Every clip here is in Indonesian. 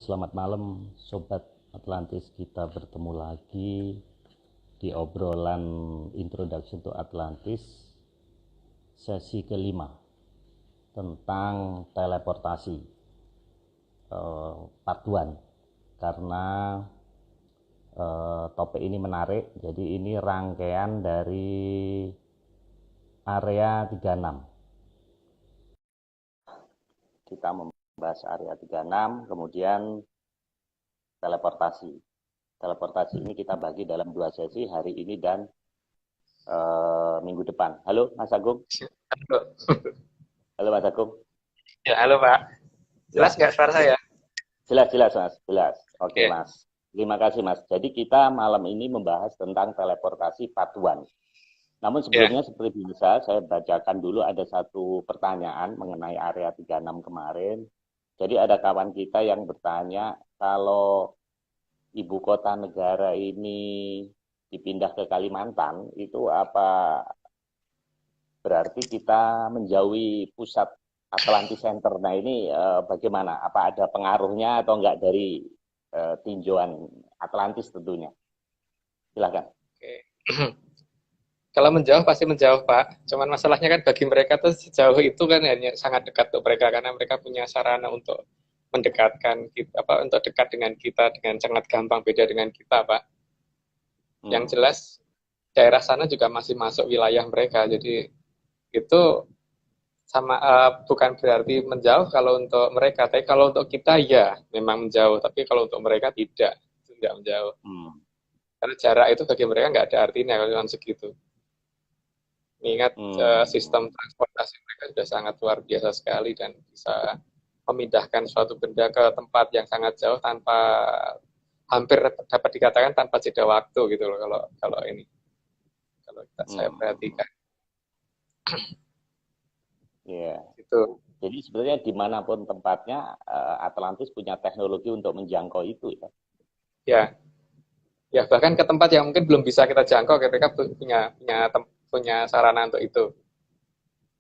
Selamat malam Sobat Atlantis, kita bertemu lagi di obrolan Introduction to Atlantis sesi kelima tentang teleportasi part 1 karena topik ini menarik. Jadi ini rangkaian dari area 36. Kita membahas area 36, kemudian teleportasi. Teleportasi ini kita bagi dalam 2 sesi, hari ini dan minggu depan. Halo Mas Agung. Halo. Halo Mas Agung. Ya, halo Pak. Jelas nggak suara saya? Jelas Mas, jelas. Oke Ya. Mas. Terima kasih Mas. Jadi kita malam ini membahas tentang teleportasi part 1. Namun sebelumnya seperti biasa saya bacakan dulu ada satu pertanyaan mengenai area 36 kemarin. Jadi ada kawan kita yang bertanya kalau ibu kota negara ini dipindah ke Kalimantan, itu apa berarti kita menjauhi pusat Atlantis Center. Nah ini bagaimana? Apa ada pengaruhnya atau enggak dari tinjauan Atlantis tentunya? Silakan. Oke. Kalau menjauh pasti menjauh Pak. Cuman masalahnya kan bagi mereka tuh sejauh itu kan hanya sangat dekat untuk mereka karena mereka punya sarana untuk mendekatkan kita, untuk dekat dengan kita dengan sangat gampang, beda dengan kita Pak. Yang jelas daerah sana juga masih masuk wilayah mereka. Jadi itu sama bukan berarti menjauh kalau untuk mereka, tapi kalau untuk kita ya memang menjauh, tapi kalau untuk mereka tidak menjauh. Karena jarak itu bagi mereka nggak ada artinya kalau segitu. Mengingat sistem transportasi mereka sudah sangat luar biasa sekali dan bisa memindahkan suatu benda ke tempat yang sangat jauh tanpa hampir dapat dikatakan tanpa jeda waktu gitu loh kalau ini kalau saya perhatikan. Iya. Gitu. Jadi sebenarnya dimanapun tempatnya Atlantis punya teknologi untuk menjangkau itu ya. Ya bahkan ke tempat yang mungkin belum bisa kita jangkau, mereka punya sarana untuk itu.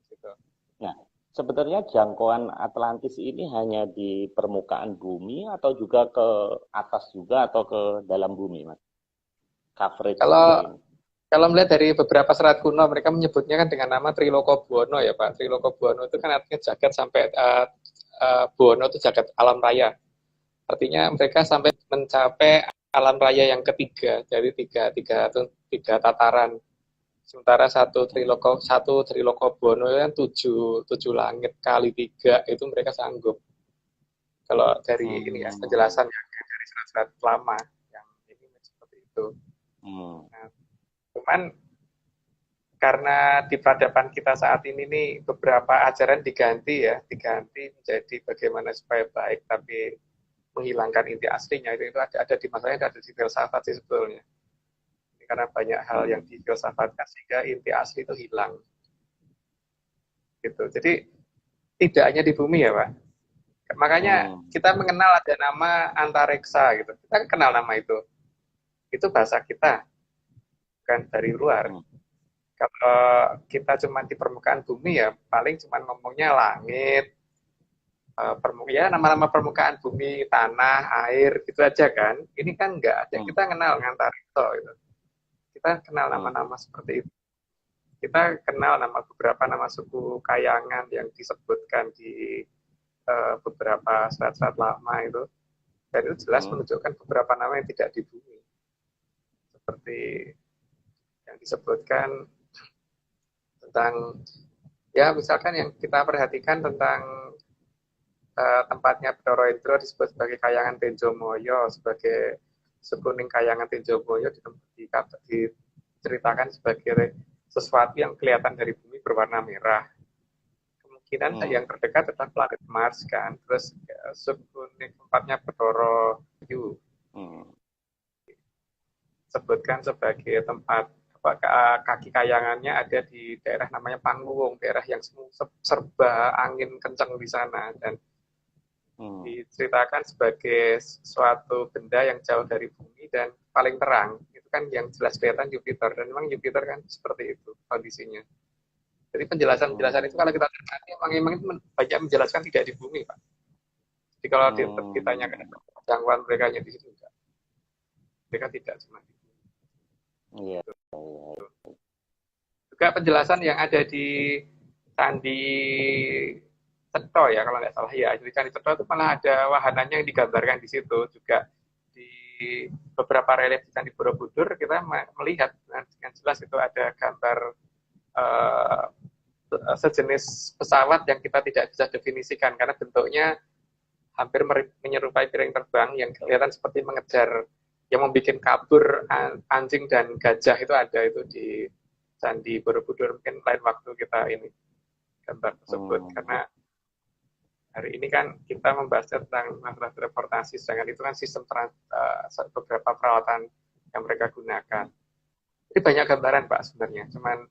Gitu. Nah, sebenarnya jangkauan Atlantis ini hanya di permukaan bumi atau juga ke atas juga atau ke dalam bumi, Mas? Coverage dia ini. Kalau melihat dari beberapa serat kuno, mereka menyebutnya kan dengan nama Triloko Buwono ya Pak. Triloko Buwono itu kan artinya jagat sampai Buwono itu jagat alam raya. Artinya mereka sampai mencapai alam raya yang ketiga, jadi tiga tataran. Sementara satu Triloko Buwono kan tujuh langit kali 3 itu mereka sanggup. Kalau dari ini ya penjelasan yang dari serat-serat lama yang ini seperti itu. Nah, cuman karena di peradaban kita saat ini nih beberapa ajaran diganti menjadi bagaimana supaya baik tapi menghilangkan inti aslinya itu ada di masalahnya ada di filsafat sih sebetulnya. Ini karena banyak hal yang difilsafatkan sehingga inti asli itu hilang. Gitu. Jadi tidak hanya di bumi ya Pak. Makanya kita mengenal ada nama antariksa gitu. Kita kenal nama itu. Itu bahasa kita, bukan dari luar. Kalau kita cuma di permukaan bumi ya paling cuma ngomongnya langit, ya nama-nama permukaan bumi, tanah, air gitu aja kan. Ini kan enggak ada. Kita kenal ngantariksa gitu. Kita kenal nama-nama seperti itu. Kita kenal beberapa nama suku Kayangan yang disebutkan di beberapa serat-serat lama itu. Dan itu jelas menunjukkan beberapa nama yang tidak di bumi. Seperti yang disebutkan tentang, ya misalkan yang kita perhatikan tentang tempatnya Bathara Indra disebut sebagai Kayangan Tenjomoyo, sebagai Sukuning Kayangan Tenjomoyo diceritakan sebagai sesuatu yang kelihatan dari bumi berwarna merah. Kemungkinan yang terdekat adalah planet Mars kan, terus Sukuning tempatnya Bathara Yu sebutkan sebagai tempat kaki kayangannya ada di daerah namanya Pangluwung, daerah yang serba angin kencang di sana dan diceritakan sebagai suatu benda yang jauh dari bumi dan paling terang. Itu kan yang jelas kelihatan Jupiter dan memang Jupiter kan seperti itu kondisinya. Jadi penjelasan itu kalau kita cermati memang itu banyak menjelaskan tidak di bumi Pak. Jadi kalau ditanyakan jangkauan mereka di situ enggak. Mereka tidak cuma di bumi. Iya. Juga penjelasan yang ada di Candi Cetro ya kalau nggak salah ya. Di Candi Cetro itu malah ada wahananya yang digambarkan di situ juga. Di beberapa relief di Candi Borobudur kita melihat dengan jelas itu ada gambar sejenis pesawat yang kita tidak bisa definisikan karena bentuknya hampir menyerupai piring terbang yang kelihatan seperti mengejar, yang membuat kabur anjing dan gajah itu ada itu di Candi Borobudur. Mungkin lain waktu kita ini gambar tersebut karena hari ini kan kita membahas tentang masalah teleportasi, sedangkan itu kan sistem beberapa peralatan yang mereka gunakan. Jadi banyak gambaran Pak sebenarnya, cuman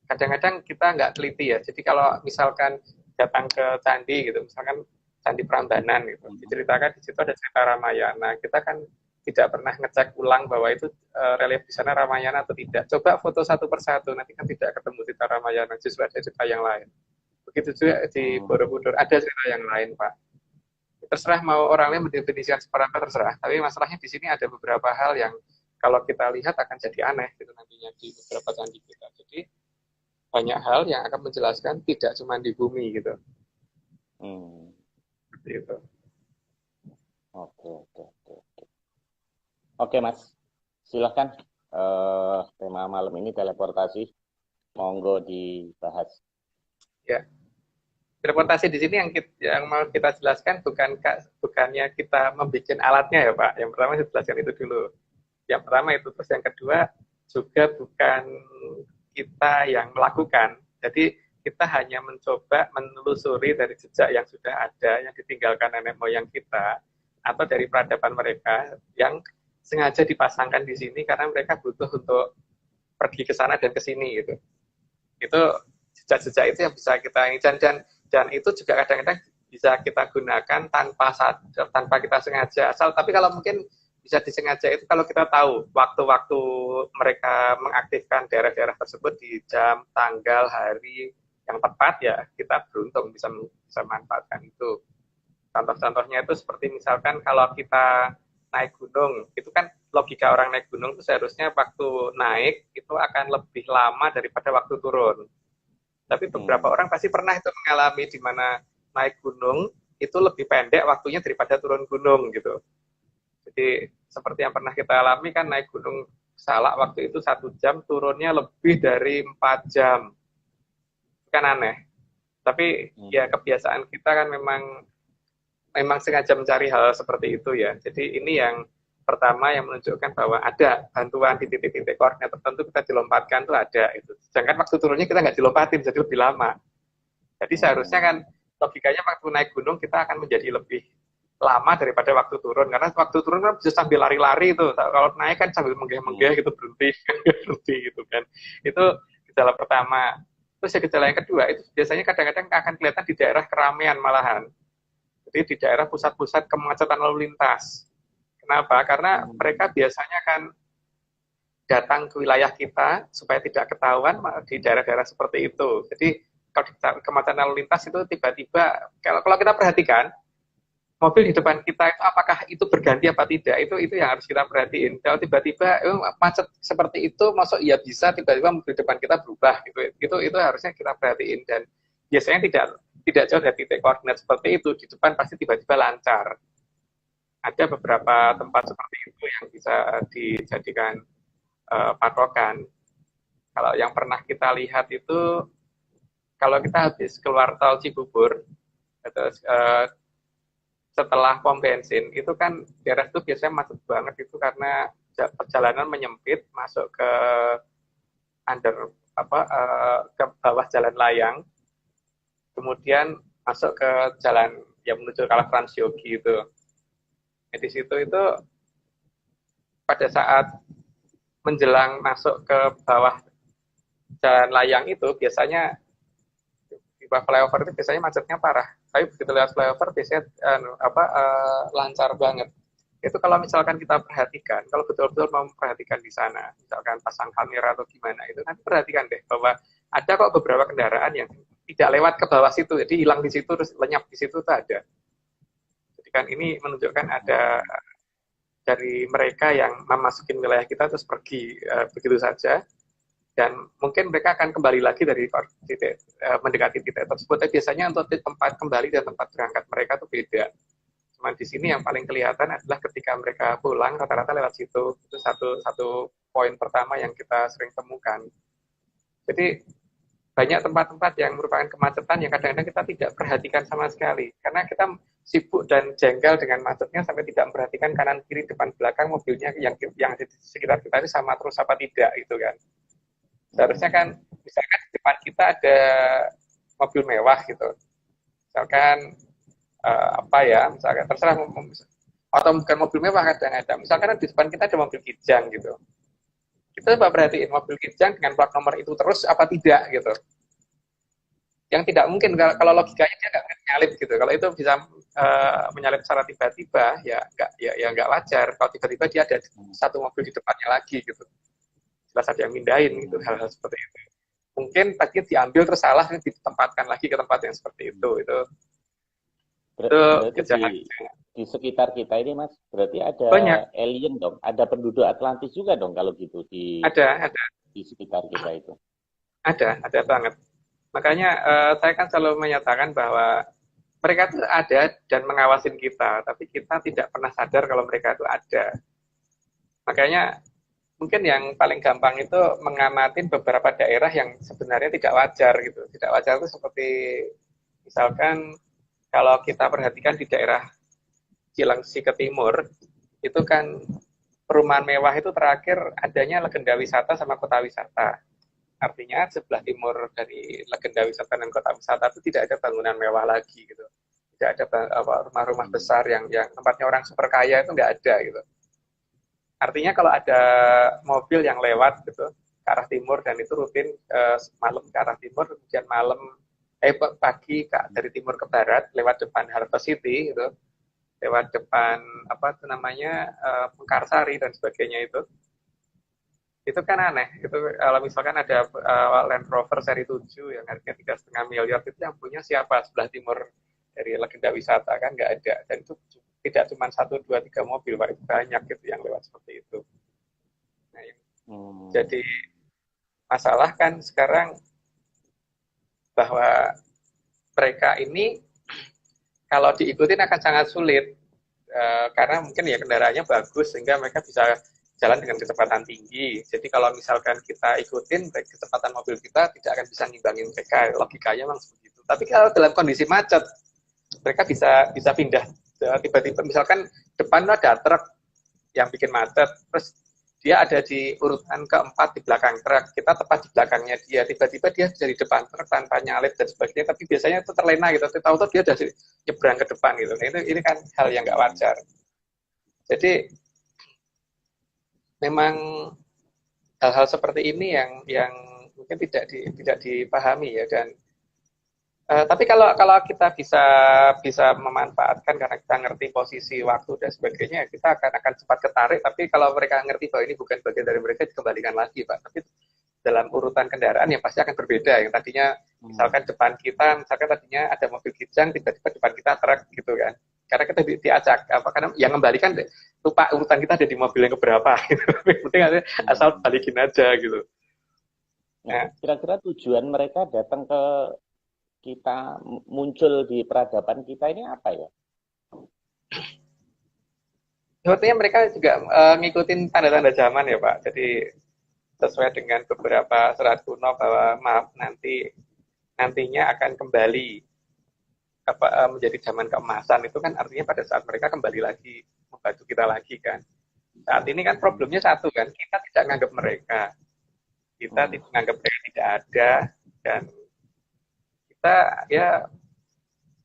kadang-kadang kita nggak teliti ya. Jadi kalau misalkan datang ke candi gitu, misalkan Candi Prambanan gitu, diceritakan di situ ada cerita Ramayana, kita kan tidak pernah ngecek ulang bahwa itu relief di sana Ramayana atau tidak. Coba foto satu persatu, nanti kan tidak ketemu cerita Ramayana, justru ada cerita yang lain. Begitu juga di Borobudur, ada cerita yang lain, Pak. Terserah mau orang lain mendefinisikan seperti apa, terserah. Tapi masalahnya di sini ada beberapa hal yang kalau kita lihat akan jadi aneh gitu nantinya di beberapa candi kita. Jadi banyak hal yang akan menjelaskan tidak cuma di bumi gitu. Seperti itu. Oke, Mas. Silahkan. Tema malam ini teleportasi. Monggo dibahas. Ya. Teleportasi di sini yang mau kita jelaskan bukannya kita membuat alatnya ya Pak. Yang pertama saya jelaskan itu dulu. Yang pertama itu, terus yang kedua juga bukan kita yang melakukan. Jadi kita hanya mencoba menelusuri dari jejak yang sudah ada, yang ditinggalkan nenek moyang kita, atau dari peradaban mereka yang sengaja dipasangkan di sini karena mereka butuh untuk pergi ke sana dan ke sini gitu. Itu jejak-jejak itu yang bisa kita ini, dan itu juga kadang-kadang bisa kita gunakan tanpa kita sengaja. Tapi kalau mungkin bisa disengaja itu kalau kita tahu waktu-waktu mereka mengaktifkan daerah-daerah tersebut di jam, tanggal, hari yang tepat, ya kita beruntung bisa memanfaatkan itu. Contoh-contohnya itu seperti misalkan kalau kita naik gunung, itu kan logika orang naik gunung itu seharusnya waktu naik itu akan lebih lama daripada waktu turun. Tapi beberapa orang pasti pernah itu mengalami di mana naik gunung itu lebih pendek waktunya daripada turun gunung gitu. Jadi seperti yang pernah kita alami kan naik gunung Salak waktu itu 1 jam, turunnya lebih dari 4 jam. Kan aneh. Tapi ya kebiasaan kita kan memang sengaja mencari hal seperti itu ya. Jadi ini yang pertama yang menunjukkan bahwa ada bantuan di titik-titik koordinat tertentu kita dilompatkan tuh ada itu. Sedangkan waktu turunnya kita nggak dilompatin, jadi lebih lama. Jadi seharusnya kan logikanya waktu naik gunung kita akan menjadi lebih lama daripada waktu turun, karena waktu turun kan bisa sambil lari-lari itu. Kalau naik kan sambil menggeh-menggeh gitu, berhenti gitu kan. Itu gejala pertama. Terus ya gejala yang kedua itu biasanya kadang-kadang akan kelihatan di daerah keramaian malahan. Jadi di daerah pusat-pusat kemacetan lalu lintas. Kenapa? Karena mereka biasanya kan datang ke wilayah kita supaya tidak ketahuan di daerah-daerah seperti itu. Jadi kalau di kemacetan lalu lintas itu tiba-tiba, kalau kita perhatikan, mobil di depan kita itu apakah itu berganti apa tidak, itu yang harus kita perhatiin. Kalau tiba-tiba macet seperti itu, masuk ya bisa tiba-tiba mobil depan kita berubah gitu. Itu harusnya kita perhatiin, dan biasanya tidak jauh dari titik koordinat seperti itu, di depan pasti tiba-tiba lancar. Ada beberapa tempat seperti itu yang bisa dijadikan patokan. Kalau yang pernah kita lihat itu, kalau kita habis keluar tol Cibubur, terus setelah pom bensin, itu kan daerah itu biasanya macet banget itu karena perjalanan menyempit masuk ke ke bawah jalan layang, kemudian masuk ke jalan yang menuju Kala Transyogi itu. Di situ itu pada saat menjelang masuk ke bawah jalan layang itu biasanya di bawah flyover itu biasanya macetnya parah. Tapi begitu lewat flyover biasanya lancar banget. Itu kalau misalkan kita perhatikan, kalau betul-betul mau memperhatikan di sana, misalkan pasang kamera atau gimana, itu nanti perhatikan deh bahwa ada kok beberapa kendaraan yang tidak lewat ke bawah situ, jadi hilang di situ terus lenyap di situ itu ada. kan ini menunjukkan ada dari mereka yang memasukin wilayah kita terus pergi begitu saja, dan mungkin mereka akan kembali lagi dari titik mendekati titik tersebut. Tapi biasanya untuk tempat kembali dan tempat berangkat mereka tuh beda. Cuman di sini yang paling kelihatan adalah ketika mereka pulang rata-rata lewat situ. Itu satu poin pertama yang kita sering temukan. Jadi banyak tempat-tempat yang merupakan kemacetan yang kadang-kadang kita tidak perhatikan sama sekali, karena kita sibuk dan jengkel dengan macetnya sampai tidak memperhatikan kanan kiri depan belakang mobilnya yang ada di sekitar kita ini sama terus apa tidak gitu kan. Seharusnya kan misalkan di depan kita ada mobil mewah gitu, misalkan misalkan terserah, atau bukan mobil mewah kadang-kadang, misalkan di depan kita ada mobil kijang gitu, kita coba perhatiin mobil kijang dengan plat nomor itu terus apa tidak gitu. Yang tidak mungkin kalau logikanya dia nggak menyalip gitu. Kalau itu bisa menyalip secara tiba-tiba ya nggak wajar. Kalau tiba-tiba dia ada satu mobil di depannya lagi gitu, jelas ada yang mindahin gitu, hal-hal seperti itu. Mungkin tadi diambil terus salah ditempatkan lagi ke tempat yang seperti itu. Berarti di sekitar kita ini Mas, berarti ada banyak alien dong, ada penduduk Atlantis juga dong kalau gitu ada di sekitar kita itu. Ada banget. Makanya saya kan selalu menyatakan bahwa mereka itu ada dan mengawasin kita, tapi kita tidak pernah sadar kalau mereka itu ada. Makanya mungkin yang paling gampang itu mengamati beberapa daerah yang sebenarnya tidak wajar gitu. Tidak wajar itu seperti misalkan kalau kita perhatikan di daerah Cilengsi ke timur, itu kan perumahan mewah itu terakhir adanya legenda wisata sama kota wisata. Artinya sebelah timur dari legenda wisata dan kota wisata itu tidak ada bangunan mewah lagi gitu. Tidak ada rumah-rumah besar yang tempatnya orang super kaya itu nggak ada gitu. Artinya kalau ada mobil yang lewat gitu ke arah timur dan itu rutin malam ke arah timur, kemudian pagi dari timur ke barat lewat depan Harvest City gitu, lewat depan Mekarsari dan sebagainya itu kan aneh. Itu kalau misalkan ada Land Rover seri 7 yang harganya 3,5 miliar, itu yang punya siapa sebelah timur dari legenda wisata? Kan nggak ada. Dan itu tidak cuma 1, 2, 3 mobil, Pak. Itu banyak gitu yang lewat seperti itu. Nah, jadi masalah kan sekarang bahwa mereka ini kalau diikutin akan sangat sulit, karena mungkin ya kendaraannya bagus sehingga mereka bisa jalan dengan kecepatan tinggi. Jadi kalau misalkan kita ikutin kecepatan mobil kita tidak akan bisa ngimbangin mereka. Logikanya memang begitu. Tapi kalau dalam kondisi macet, mereka bisa pindah. Tiba-tiba misalkan depan ada truk yang bikin macet, terus dia ada di urutan keempat di belakang truk, kita tepat di belakangnya dia, tiba-tiba dia bisa di depan truk tanpa nyalip dan sebagainya, tapi biasanya itu terlena gitu, tahu-tahu dia udah nyebrang ke depan gitu. Nah, ini kan hal yang nggak wajar. Jadi memang hal-hal seperti ini yang mungkin tidak dipahami ya. Dan tapi kalau kita bisa memanfaatkan karena kita ngerti posisi waktu dan sebagainya, kita akan cepat ketarik. Tapi kalau mereka ngerti bahwa ini bukan bagian dari mereka, dikembalikan lagi, Pak. Tapi dalam urutan kendaraan yang pasti akan berbeda. Yang tadinya misalkan depan kita, misalkan tadinya ada mobil kijang, tiba-tiba depan kita truk gitu kan. Karena kita diacak, karena yang kembalikan lupa urutan kita ada di mobil yang keberapa gitu. Penting asal balikin aja gitu. Nah, kira-kira tujuan mereka datang ke kita, muncul di peradaban kita ini apa ya? Sebetulnya mereka juga ngikutin tanda-tanda zaman ya Pak. Jadi sesuai dengan beberapa serat kuno bahwa nantinya akan kembali menjadi zaman keemasan. Itu kan artinya pada saat mereka kembali lagi membantu kita lagi kan. Saat ini kan problemnya satu kan, kita tidak menganggap mereka. Kita tidak menganggap mereka tidak ada, dan kita ya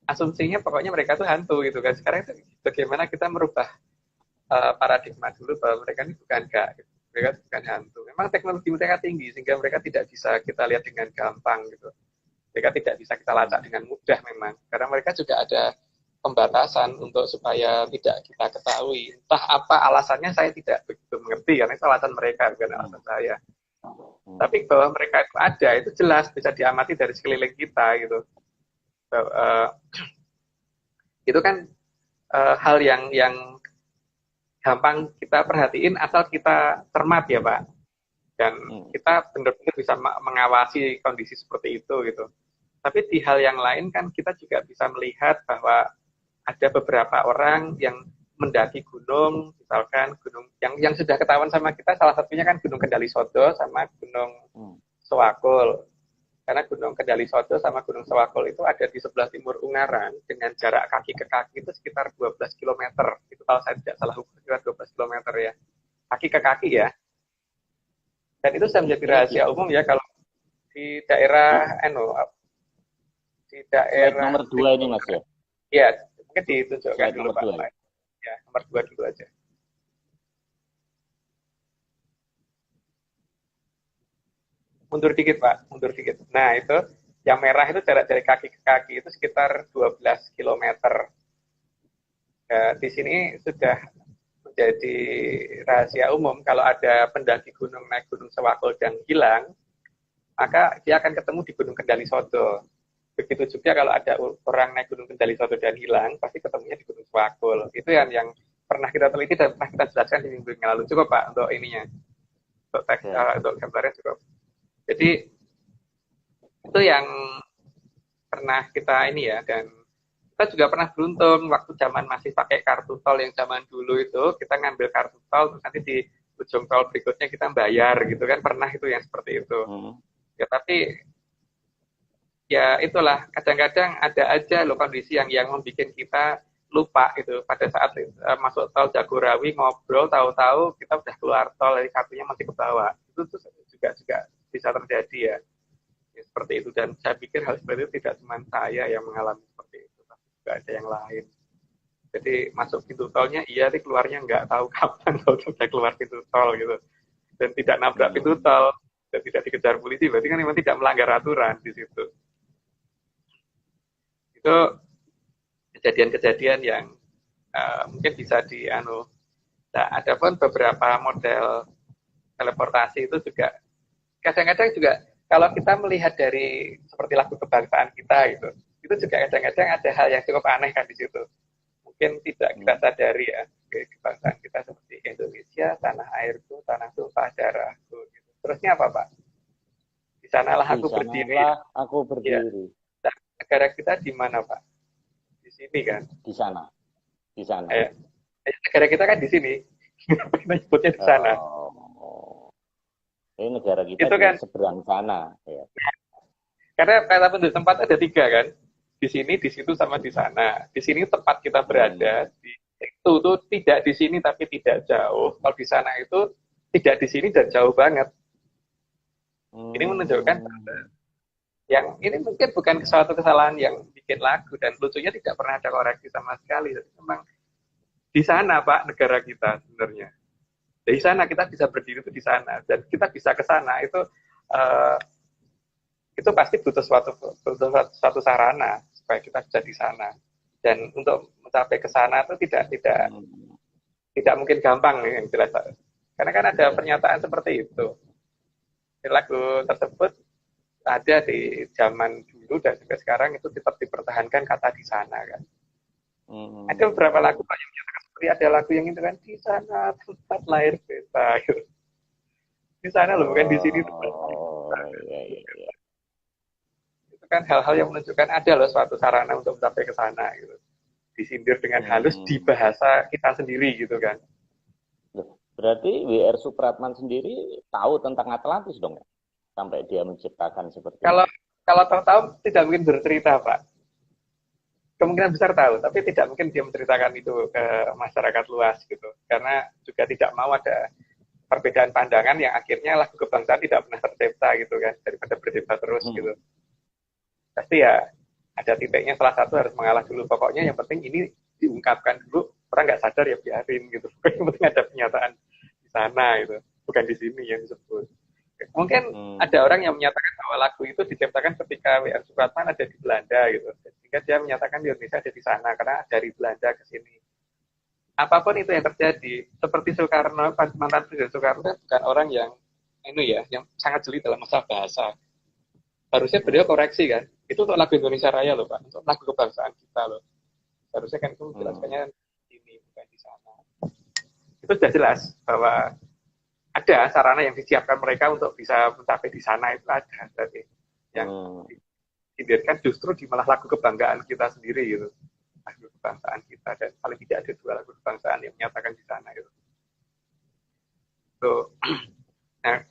asumsinya pokoknya mereka itu hantu gitu kan. Sekarang itu bagaimana kita merubah paradigma dulu bahwa mereka ini bukan gitu. Mereka bukan hantu. Memang teknologi mereka tinggi sehingga mereka tidak bisa kita lihat dengan gampang gitu. Mereka tidak bisa kita lacak dengan mudah memang, karena mereka juga ada pembatasan untuk supaya tidak kita ketahui. Entah apa alasannya saya tidak begitu mengerti, karena itu alasan mereka bukan alasan saya. Tapi bahwa mereka itu ada, itu jelas bisa diamati dari sekeliling kita gitu. Itu kan hal yang gampang kita perhatiin asal kita cermat ya Pak, dan kita benar-benar bisa mengawasi kondisi seperti itu gitu. Tapi di hal yang lain kan kita juga bisa melihat bahwa ada beberapa orang yang mendaki gunung, misalkan gunung yang sudah ketahuan sama kita, salah satunya kan Gunung Kendali Sodo sama Gunung Sewakul. Karena Gunung Kendali Sodo sama Gunung Sewakul itu ada di sebelah timur Ungaran dengan jarak kaki ke kaki itu sekitar 12 km. Itu kalau saya tidak salah sekitar 12 km ya. Kaki ke kaki ya. Dan itu sudah menjadi rahasia umum ya kalau di daerah di daerah nomor 2 ini Mas ya. Iya, mungkin ditunjukkan dulu Pak. Ya. Ya, nomor 2 dulu aja. Mundur dikit Pak, mundur dikit. Nah itu, yang merah itu jarak dari kaki ke kaki itu sekitar 12 km. Nah, di sini sudah menjadi rahasia umum kalau ada pendaki gunung naik Gunung Sewakul dan hilang, maka dia akan ketemu di Gunung Kendali Sodo. Begitu juga kalau ada orang naik Gunung Kendali Sodo dan hilang, pasti ketemunya di Gunung Sewakul. Itu yang pernah kita teliti dan pernah kita jelaskan di minggu yang lalu. Cukup Pak untuk ininya, untuk teks, untuk gambarnya cukup. Jadi itu yang pernah kita ini ya, dan kita juga pernah beruntung waktu zaman masih pakai kartu tol yang zaman dulu itu, kita ngambil kartu tol terus nanti di ujung tol berikutnya kita bayar gitu kan, pernah itu yang seperti itu. Ya tapi ya itulah, kadang-kadang ada aja loh kondisi yang membuat kita lupa gitu. Pada saat masuk tol Jagorawi ngobrol, tahu-tahu kita udah keluar tol, jadi kartunya masih ke bawah. Itu tuh juga bisa terjadi ya. Seperti itu, dan saya pikir hal seperti itu tidak cuma saya yang mengalami seperti itu, tapi juga ada yang lain. Jadi masuk pintu tolnya iya, tapi keluarnya nggak tahu kapan kalau sudah keluar pintu tol gitu, dan tidak nabrak pintu tol dan tidak dikejar polisi, berarti kan memang tidak melanggar aturan di situ. Itu kejadian-kejadian yang mungkin bisa Nah, ada pun beberapa model teleportasi itu juga kadang-kadang juga kalau kita melihat dari seperti lagu kebangsaan kita gitu, itu juga kadang-kadang ada hal yang cukup aneh kan di situ. Mungkin tidak kita sadari ya, kebangsaan kita seperti Indonesia, tanah airku, tanah tumpah darahku. Gitu. Terusnya apa Pak? Di sanalah aku berdiri. Aku berdiri. Ya. Nah, negara kita di mana Pak? Di sini kan? Di sana. Di sana. Negara kita kan di sini. Kita nyebutnya di sana. Ini negara kita itu di kan seberang sana. Ya. Karena kata penduduk tempat ada 3 kan. Di sini, di situ, sama di sana. Di sini tempat kita berada. Di itu tuh tidak di sini tapi tidak jauh. Kalau di sana itu tidak di sini dan jauh banget. Ini menunjukkan yang ini mungkin bukan suatu kesalahan yang bikin lagu, dan lucunya tidak pernah ada koreksi sama sekali. Jadi memang di sana Pak negara kita sebenarnya. Dari sana kita bisa berdiri itu di sana, dan kita bisa ke sana itu pasti butuh suatu sarana supaya kita bisa di sana. Dan untuk mencapai ke sana itu tidak mungkin gampang yang jelas. Karena kan ada pernyataan seperti itu. Lagu tersebut ada di zaman dulu dan sampai sekarang itu tetap dipertahankan kata di sana kan. Ada beberapa lagu yang menyatakan seperti ada lagu yang itu kan di sana tempat lahir beta gitu. Di sana loh, bukan di sini tempat lahir beta. Itu kan hal-hal yang menunjukkan ada loh suatu sarana untuk mencapai ke sana gitu. Disindir dengan halus di bahasa kita sendiri gitu kan. Berarti W.R. Supratman sendiri tahu tentang Atlantis dong ya? Sampai dia menciptakan seperti itu. Kalau tahu tidak mungkin bercerita Pak. Kemungkinan besar tahu, tapi tidak mungkin dia menceritakan itu ke masyarakat luas gitu. Karena juga tidak mau ada perbedaan pandangan yang akhirnya lagu kebangsaan tidak pernah tercipta gitu kan, daripada berdebat terus gitu. Pasti ya ada titiknya, salah satu harus mengalah dulu. Pokoknya yang penting ini diungkapkan dulu, orang nggak sadar ya biarin gitu. Yang penting ada pernyataan di sana gitu, bukan di sini yang disebut. Mungkin ada orang yang menyatakan bahwa lagu itu diciptakan ketika W.R. Supratman ada di Belanda gitu. Sehingga dia menyatakan di Indonesia ada di sana karena dari Belanda ke sini. Apapun itu yang terjadi, seperti Soekarno, mantan Presiden Soekarno bukan orang yang yang sangat jeli dalam masalah bahasa. Harusnya beliau koreksi kan. Itu untuk lagu Indonesia Raya loh Pak, untuk lagu kebangsaan kita loh. Harusnya kan itu menjelaskannya itu sudah jelas bahwa ada sarana yang disiapkan mereka untuk bisa mencapai di sana, itu ada. Berarti yang dihadirkan justru di malah lagu kebanggaan kita sendiri gitu, lagu kebangsaan kita, dan paling tidak ada 2 lagu kebangsaan yang menyatakan di sana gitu. So, nah,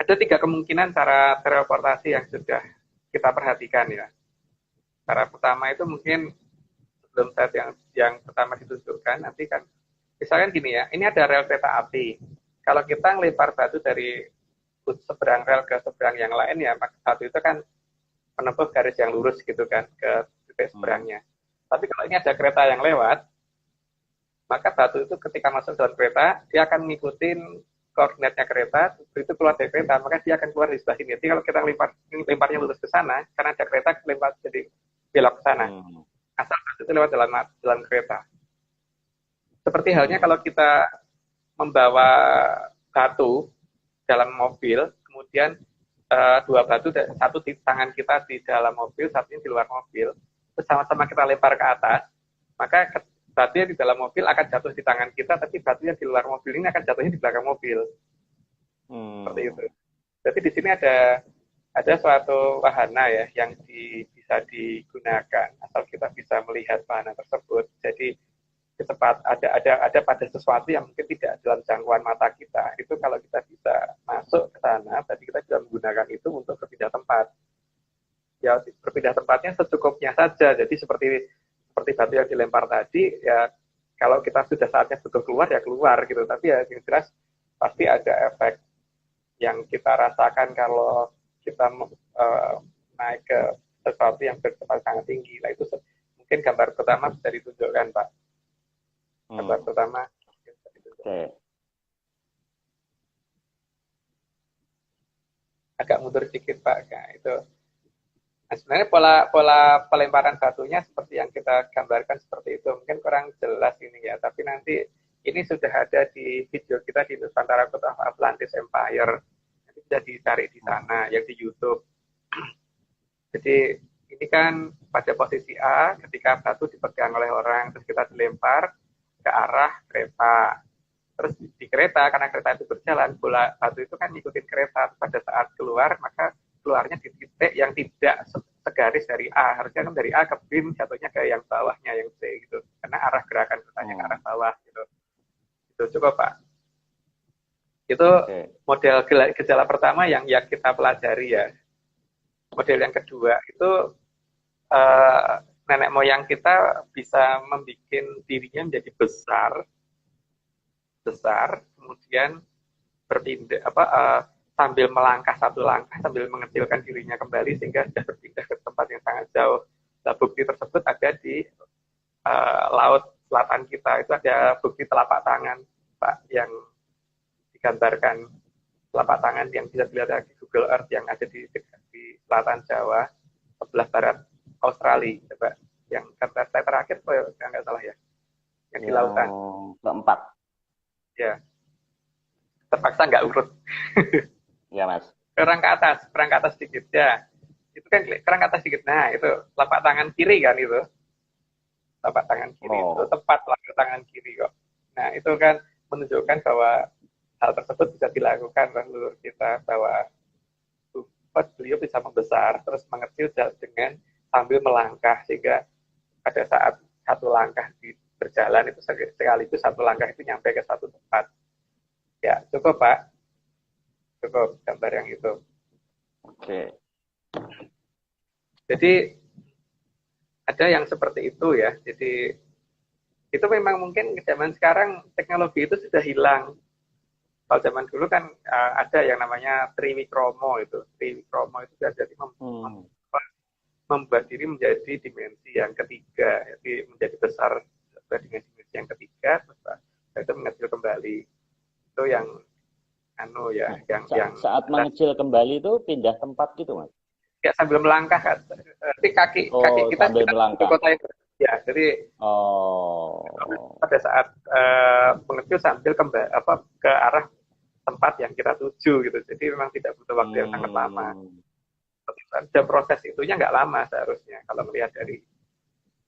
ada 3 kemungkinan cara teleportasi yang sudah kita perhatikan ya. Cara pertama itu mungkin sebelum saat yang pertama ditunjukkan, nanti kan misalkan gini ya, ini ada rel kereta api. Kalau kita ngelempar batu dari seberang rel ke seberang yang lain ya, maka batu itu kan menempuh garis yang lurus gitu kan ke titik seberangnya. Tapi kalau ini ada kereta yang lewat, maka batu itu ketika masuk dalam kereta, dia akan ngikutin koordinatnya kereta, begitu keluar dari kereta, maka dia akan keluar di sebelah sini. Jadi kalau kita lemparnya lurus ke sana, karena ada kereta, lempar jadi belok ke sana. Asal batu itu lewat dalam kereta. Seperti halnya kalau kita membawa batu dalam mobil, kemudian 2 batu, satu di tangan kita di dalam mobil, satunya di luar mobil, terus sama-sama kita lempar ke atas, maka batunya di dalam mobil akan jatuh di tangan kita, tapi batunya di luar mobil ini akan jatuhnya di belakang mobil. Seperti itu. Jadi di sini ada suatu wahana ya yang bisa digunakan asal kita bisa melihat wahana tersebut. Jadi cepat ada pada sesuatu yang mungkin tidak dalam jangkauan mata kita, itu kalau kita bisa masuk ke sana, tadi kita bisa menggunakan itu untuk berpindah tempat. Ya berpindah tempatnya secukupnya saja. Jadi seperti batu yang dilempar tadi, ya kalau kita sudah saatnya butuh keluar ya keluar gitu. Tapi ya yang jelas pasti ada efek yang kita rasakan kalau kita naik ke sesuatu yang berkecepatan sangat tinggi. Nah itu mungkin gambar pertama bisa ditunjukkan, Pak. Gambar pertama. Agak mundur sedikit, Pak. Nah, itu. Nah, sebenarnya pola pelemparan batunya seperti yang kita gambarkan seperti itu. Mungkin kurang jelas ini ya, tapi nanti ini sudah ada di video kita di Nusantara Code of Atlantis Empire. Nanti bisa dicari di sana, yang di YouTube. Jadi ini kan pada posisi A, ketika batu dipegang oleh orang, terus kita dilempar ke arah kereta. Terus di kereta, karena kereta itu berjalan, bola batu itu kan ngikutin kereta. Pada saat keluar, maka keluarnya di titik yang tidak segaris dari A. Harusnya kan dari A ke B, jatuhnya ke yang bawahnya, yang C gitu. Karena arah gerakan keretanya ke arah bawah gitu. Itu cukup, Pak. Itu model gejala pertama yang kita pelajari ya. Model yang kedua itu nenek moyang kita bisa membuat dirinya menjadi besar, kemudian berpindah sambil melangkah 1 langkah sambil mengecilkan dirinya kembali sehingga sudah berpindah ke tempat yang sangat jauh. Nah, bukti tersebut ada di laut selatan kita. Itu ada bukti telapak tangan, Pak, yang digambarkan telapak tangan yang bisa dilihat di Google Earth yang ada di selatan Jawa, sebelah barat Australia. Coba yang gambar saya terakhir, nggak salah ya, yang di lautan. Keempat. Ya, terpaksa nggak urut. Ya, Mas. Kerang ke atas sedikit ya. Itu kan kerang ke atas sedikit. Nah, itu telapak tangan kiri kan itu. Telapak tangan kiri itu tepat telapak tangan kiri kok. Nah, itu kan menunjukkan bahwa hal tersebut bisa dilakukan leluhur kita, bahwa beliau bisa membesar terus mengecil dengan sambil melangkah, sehingga pada saat 1 langkah berjalan itu sekaligus 1 langkah itu nyampe ke 1 tempat. Ya, cukup, Pak. Cukup gambar yang itu. Oke. Jadi ada yang seperti itu ya. Jadi itu memang mungkin zaman sekarang teknologi itu sudah hilang. Kalau zaman dulu kan ada yang namanya triwikromo itu. Triwikromo itu jadi membuat diri menjadi dimensi yang ketiga, jadi menjadi besar dengan dimensi yang ketiga, terus itu mengecil kembali. Itu yang yang saat mengecil kembali itu pindah tempat gitu, Mas. Ya sambil melangkah kan. Jadi kaki kita sambil melangkah. Kota itu. Ya, jadi pada saat mengecil sambil kembali ke arah tempat yang kita tuju gitu. Jadi memang tidak butuh waktu yang sangat lama. Dan proses itunya nggak lama seharusnya kalau melihat dari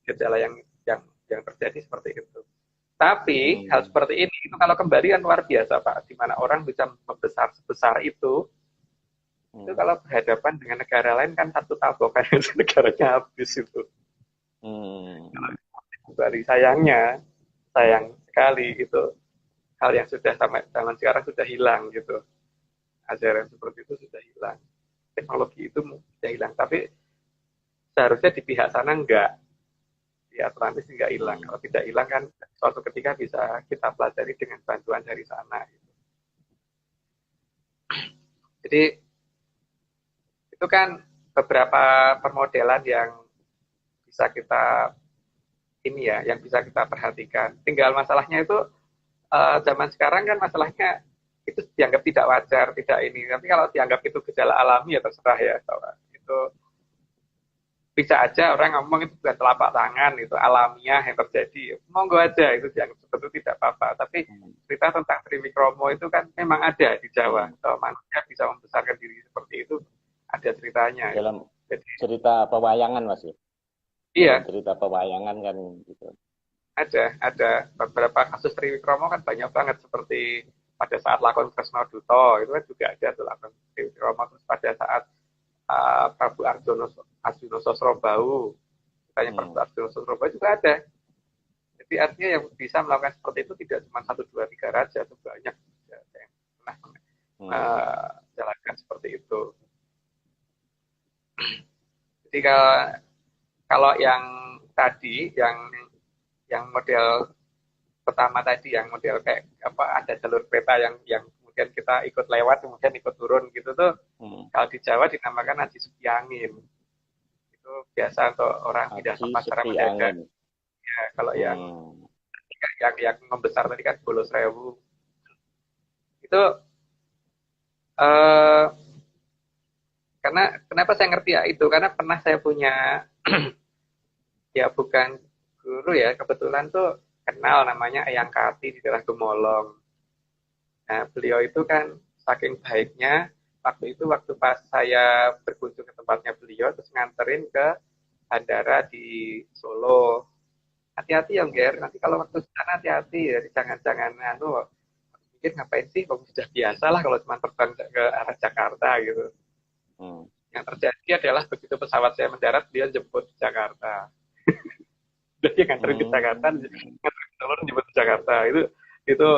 gejala yang terjadi seperti itu. Tapi hal seperti ini itu kalau kembali kan luar biasa Pak, di mana orang bisa membesar sebesar itu kalau berhadapan dengan negara lain kan satu tabokan negaranya habis itu. Kembali sayang sekali itu hal yang sudah sampai zaman sekarang sudah hilang gitu. Ajaran seperti itu sudah hilang. Teknologi itu sudah hilang, tapi seharusnya di pihak sana enggak. Di Atlantis enggak hilang. Kalau tidak hilang kan suatu ketika bisa kita pelajari dengan bantuan dari sana. Gitu. Jadi itu kan beberapa permodelan yang bisa kita ini ya, yang bisa kita perhatikan. Tinggal masalahnya itu zaman sekarang kan masalahnya itu dianggap tidak wajar, tidak ini. Tapi kalau dianggap itu gejala alami ya terserah ya. Itu bisa aja orang ngomong itu bukan telapak tangan, itu alamiah yang terjadi. Monggo aja itu dianggap seperti itu tidak apa-apa. Tapi cerita tentang Trivicromo itu kan memang ada di Jawa. Kalau manusia bisa membesarkan diri seperti itu, ada ceritanya. Dalam cerita pewayangan Mas ya? Iya. Cerita pewayangan kan gitu. Ada beberapa kasus Trivicromo kan banyak banget, seperti pada saat lakon Kresna Duto itu kan juga ada tuh lakon Trivicromo. Terus pada saat Prabu Arjuna Sosrobau, katanya Prabu Arjuna Sosrobau juga ada. Jadi artinya yang bisa melakukan seperti itu tidak cuma 1, 2, 3 raja, itu banyak yang pernah jalankan seperti itu. Jadi kalau yang tadi, yang model pertama tadi, yang model kayak apa, ada jalur kereta yang kemudian kita ikut lewat, kemudian ikut turun gitu tuh, kalau di Jawa dinamakan Aji Sepi Angin. Itu biasa untuk orang tidak tempat cara menjaga. Ya, kalau yang membesar tadi kan Bolos Rewu. Itu karena kenapa saya ngerti ya itu, karena pernah saya punya ya bukan guru ya, kebetulan tuh kenal namanya Eyang Kati di daerah Gemolong. Nah, beliau itu kan saking baiknya, waktu pas saya berkunjung ke tempatnya beliau, terus nganterin ke bandara di Solo. Hati-hati ya, Ger. Nanti kalau waktu sana hati-hati ya, jangan mikir ngapain sih, kok sudah biasa lah kalau cuma terbang ke arah Jakarta gitu. Yang terjadi adalah begitu pesawat saya mendarat, dia jemput di Jakarta. Dia nganterin ke Jakarta, nganterin ke Solo, jemput di Jakarta. Itu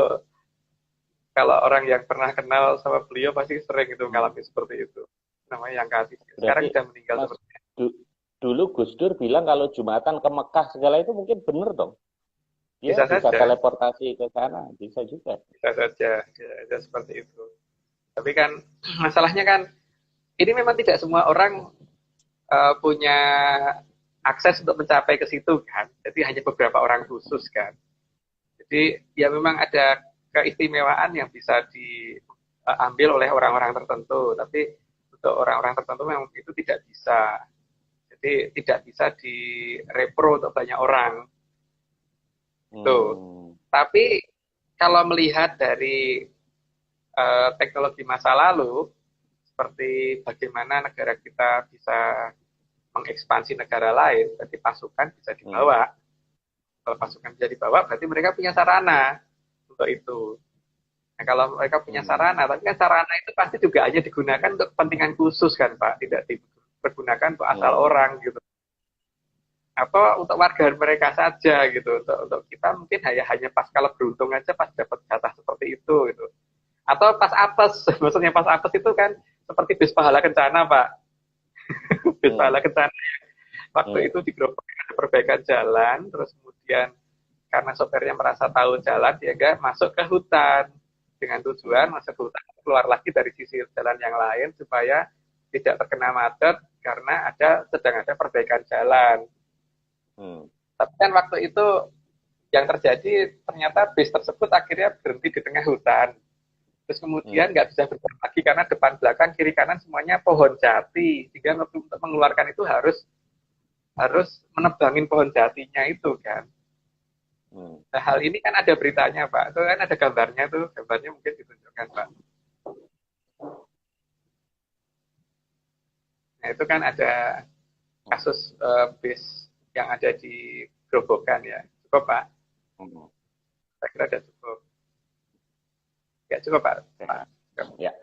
kalau orang yang pernah kenal sama beliau pasti sering itu mengalami seperti itu. Namanya yang kasih. Sekarang sudah meninggal seperti itu. Dulu Gus Dur bilang kalau Jumatan ke Mekah segala itu mungkin benar dong. Dia bisa teleportasi ke sana, bisa juga. Bisa saja, ya, seperti itu. Tapi kan masalahnya kan ini memang tidak semua orang punya akses untuk mencapai ke situ kan. Jadi hanya beberapa orang khusus kan. Jadi ya memang ada keistimewaan yang bisa diambil oleh orang-orang tertentu, tapi untuk orang-orang tertentu memang itu tidak bisa. Jadi tidak bisa direpro untuk banyak orang. Tuh. Tapi kalau melihat dari teknologi masa lalu, seperti bagaimana negara kita bisa mengekspansi negara lain, berarti pasukan bisa dibawa. Kalau pasukan bisa dibawa, berarti mereka punya sarana untuk itu. Nah, kalau mereka punya sarana, tapi kan sarana itu pasti juga hanya digunakan untuk kepentingan khusus kan Pak, tidak dipergunakan untuk asal orang gitu. Atau untuk warga mereka saja gitu. Untuk kita mungkin hanya pas kalau beruntung aja pas dapat jatah seperti itu gitu. Atau pas apes, maksudnya pas apes itu kan seperti bis pahala kencana Pak. Bis pahala kencana waktu itu digerobakkan perbaikan jalan, terus kemudian karena sopirnya merasa tahu jalan, dia enggak masuk ke hutan dengan tujuan masuk ke hutan, keluar lagi dari sisi jalan yang lain supaya tidak terkena macet karena sedang ada perbaikan jalan. Tapi kan waktu itu yang terjadi ternyata bis tersebut akhirnya berhenti di tengah hutan. Terus kemudian nggak bisa berjalan lagi karena depan belakang kiri kanan semuanya pohon jati, sehingga untuk mengeluarkan itu harus menebangin pohon jatinya itu kan. Nah, hal ini kan ada beritanya Pak, itu kan ada gambarnya tuh, gambarnya mungkin ditunjukkan Pak. Nah itu kan ada kasus bis yang ada di Grobogan ya, cukup Pak. Saya kira sudah cukup. Ya cukup Pak. Ya.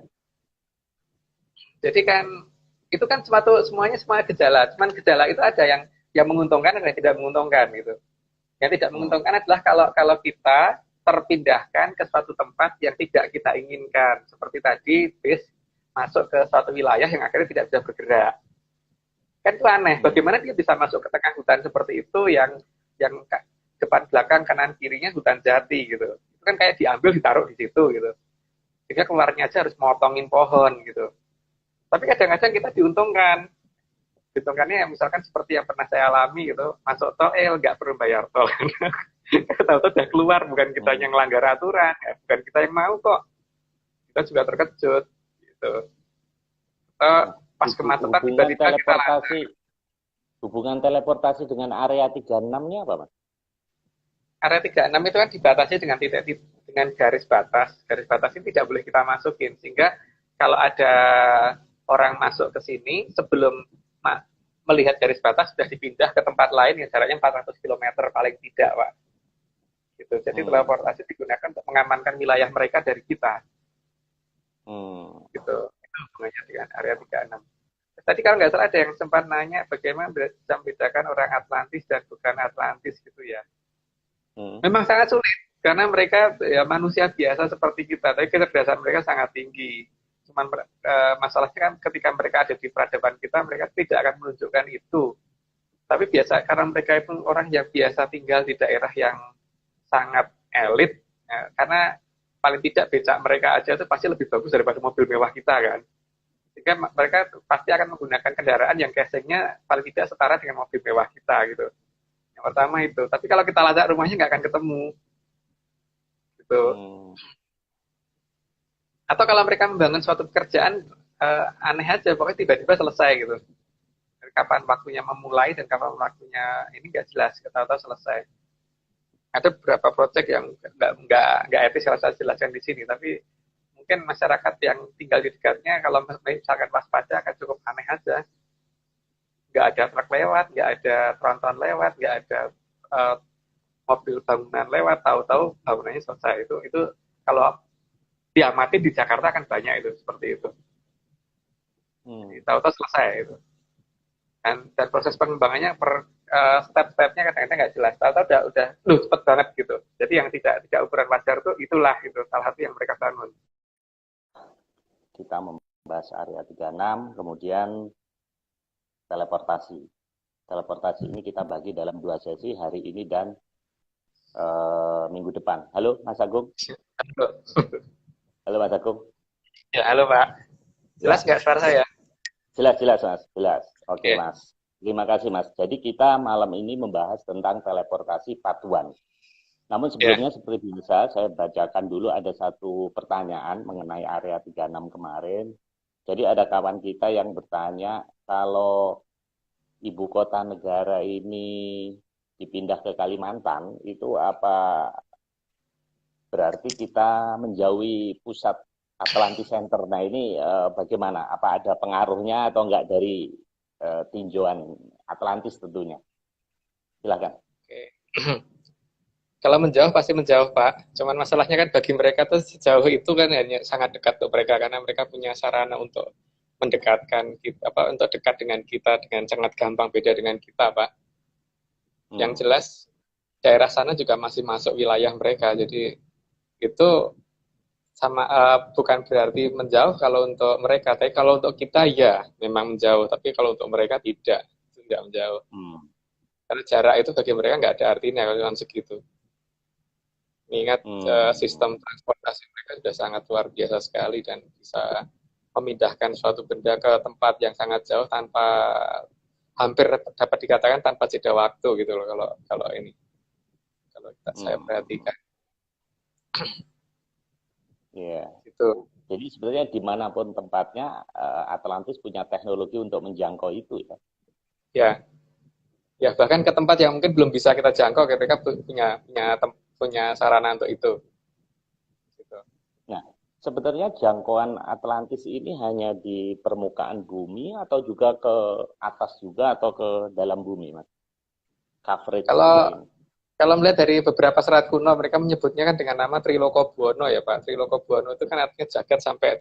Jadi kan itu kan semuanya semua gejala. Cuman gejala itu ada yang menguntungkan dan yang tidak menguntungkan gitu. Yang tidak menguntungkan adalah kalau kita terpindahkan ke suatu tempat yang tidak kita inginkan. Seperti tadi bis masuk ke suatu wilayah yang akhirnya tidak bisa bergerak. Kan itu aneh. Bagaimana dia bisa masuk ke tengah hutan seperti itu yang depan belakang kanan kirinya hutan jati gitu. Itu kan kayak diambil ditaruh di situ gitu. Sehingga keluarnya aja harus motongin pohon gitu. Tapi kadang-kadang kita diuntungkan. Diuntungkannya misalkan seperti yang pernah saya alami gitu, masuk tol nggak perlu bayar tol. Tahu-tahu udah keluar, bukan kita yang melanggar aturan, ya. Bukan kita yang mau kok. Kita juga terkejut gitu. Pas kemacetan tiba-tiba kita hubungan teleportasi dengan area 36-nya apa, Mas? Area 36 itu kan dibatasi dengan dengan garis batas. Garis batas ini tidak boleh kita masukin, sehingga kalau ada orang masuk ke sini sebelum melihat garis batas sudah dipindah ke tempat lain yang jaraknya 400 km paling tidak, Pak. Gitu. Jadi teleportasi digunakan untuk mengamankan wilayah mereka dari kita. Gitu. Itu hubungannya dengan area 36. Tadi kalau nggak salah ada yang sempat nanya bagaimana bisa membedakan orang Atlantis dan bukan Atlantis gitu ya. Memang sangat sulit karena mereka ya manusia biasa seperti kita, tapi kecerdasan mereka sangat tinggi. Cuman masalahnya kan ketika mereka ada di peradaban kita, mereka tidak akan menunjukkan itu. Tapi biasa karena mereka itu orang yang biasa tinggal di daerah yang sangat elit, ya, karena paling tidak becak mereka aja itu pasti lebih bagus daripada mobil mewah kita kan. Sehingga mereka pasti akan menggunakan kendaraan yang casingnya paling tidak setara dengan mobil mewah kita gitu. Yang pertama itu. Tapi kalau kita lacak rumahnya nggak akan ketemu. Gitu. Atau kalau mereka membangun suatu pekerjaan aneh aja, pokoknya tiba-tiba selesai gitu. Kapan waktunya memulai dan kapan waktunya ini nggak jelas, tahu-tahu selesai. Ada beberapa proyek yang nggak etis kalau saya jelaskan di sini, tapi mungkin masyarakat yang tinggal di dekatnya kalau misalkan waspada akan cukup aneh aja. Nggak ada truk lewat, nggak ada tronton lewat, nggak ada mobil bangunan lewat, tahu-tahu bangunannya selesai. Itu kalau diamati di Jakarta kan banyak itu seperti itu. Tahu-tahu selesai itu. Dan proses pengembangannya per step-stepnya kadang-kadang nggak jelas. Tahu-tahu udah cepet banget gitu. Jadi yang tidak ukuran wajar itu itulah itu salah satu yang mereka bangun. Kita membahas area 36, kemudian teleportasi. Teleportasi ini kita bagi dalam 2 sesi, hari ini dan minggu depan. Halo, Mas Agung. Halo. Halo, Mas Agung. Ya, halo Pak. Jelas nggak suara saya? Jelas, Mas. Jelas. Oke, Mas. Terima kasih, Mas. Jadi kita malam ini membahas tentang teleportasi part 1. Namun sebelumnya seperti biasa, saya bacakan dulu ada satu pertanyaan mengenai area 36 kemarin. Jadi ada kawan kita yang bertanya, kalau ibu kota negara ini dipindah ke Kalimantan, itu apa berarti kita menjauhi pusat Atlantis Center? Nah ini bagaimana? Apa ada pengaruhnya atau enggak dari tinjauan Atlantis tentunya? Silakan. Oke. Kalau menjauh pasti menjauh Pak. Cuman masalahnya kan bagi mereka tuh sejauh itu kan hanya sangat dekat untuk mereka karena mereka punya sarana untuk mendekatkan kita, untuk dekat dengan kita dengan sangat gampang, beda dengan kita Pak. Yang jelas daerah sana juga masih masuk wilayah mereka. Jadi itu sama bukan berarti menjauh kalau untuk mereka, tapi kalau untuk kita ya memang menjauh, tapi kalau untuk mereka tidak menjauh. Karena jarak itu bagi mereka nggak ada artinya kalau segitu. Mengingat sistem transportasi mereka sudah sangat luar biasa sekali dan bisa memindahkan suatu benda ke tempat yang sangat jauh tanpa hampir dapat dikatakan tanpa jeda waktu gitu loh kalau ini kalau saya perhatikan. Iya. Itu. Jadi sebenarnya dimanapun tempatnya, Atlantis punya teknologi untuk menjangkau itu ya. Ya bahkan ke tempat yang mungkin belum bisa kita jangkau, mereka punya sarana untuk itu. Gitu. Nah, sebenarnya jangkauan Atlantis ini hanya di permukaan bumi atau juga ke atas juga atau ke dalam bumi, Mas? Coverage kalau melihat dari beberapa serat kuno, mereka menyebutnya kan dengan nama Trilokobuwono ya Pak. Trilokobuwono itu kan artinya jagat sampai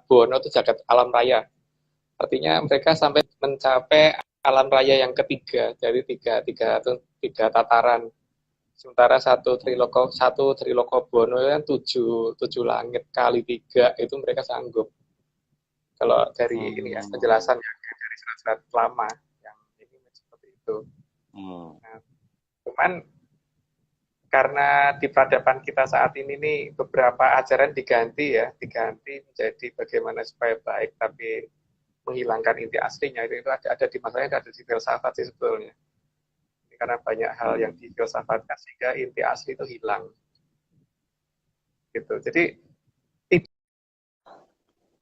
Buwono itu jagat alam raya. Artinya mereka sampai mencapai alam raya yang ketiga, jadi tiga tataran. Sementara satu Trilokobuwono kan tujuh langit kali tiga itu mereka sanggup. Kalau dari ini ya penjelasan dari serat-serat lama yang ini seperti itu. Nah, cuman karena di peradaban kita saat ini nih beberapa ajaran diganti menjadi bagaimana supaya baik tapi menghilangkan inti aslinya itu ada di masalahnya ada di filsafat sih sebetulnya. Ini karena banyak hal yang difilsafatkan sehingga inti asli itu hilang. Gitu. Jadi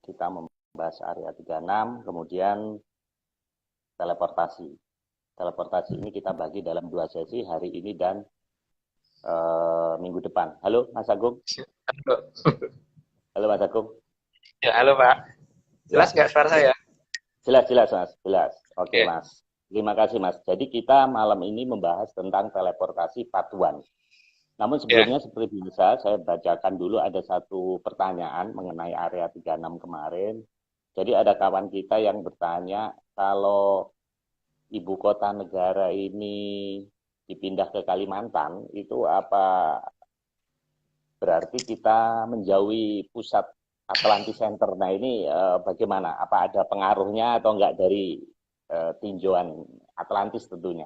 kita membahas area 36, kemudian teleportasi. Teleportasi ini kita bagi dalam 2 sesi, hari ini dan minggu depan. Halo Mas Agung. Halo. Halo Mas Agung. Ya, halo Pak. Jelas nggak suara saya? Jelas Mas, jelas. Oke Mas. Terima kasih Mas. Jadi kita malam ini membahas tentang teleportasi part 1. Namun sebelumnya seperti biasa, saya bacakan dulu ada satu pertanyaan mengenai area 36 kemarin. Jadi ada kawan kita yang bertanya, kalau ibu kota negara ini dipindah ke Kalimantan, itu apa berarti kita menjauhi pusat Atlantis Center? Nah ini bagaimana? Apa ada pengaruhnya atau enggak dari tinjauan Atlantis tentunya?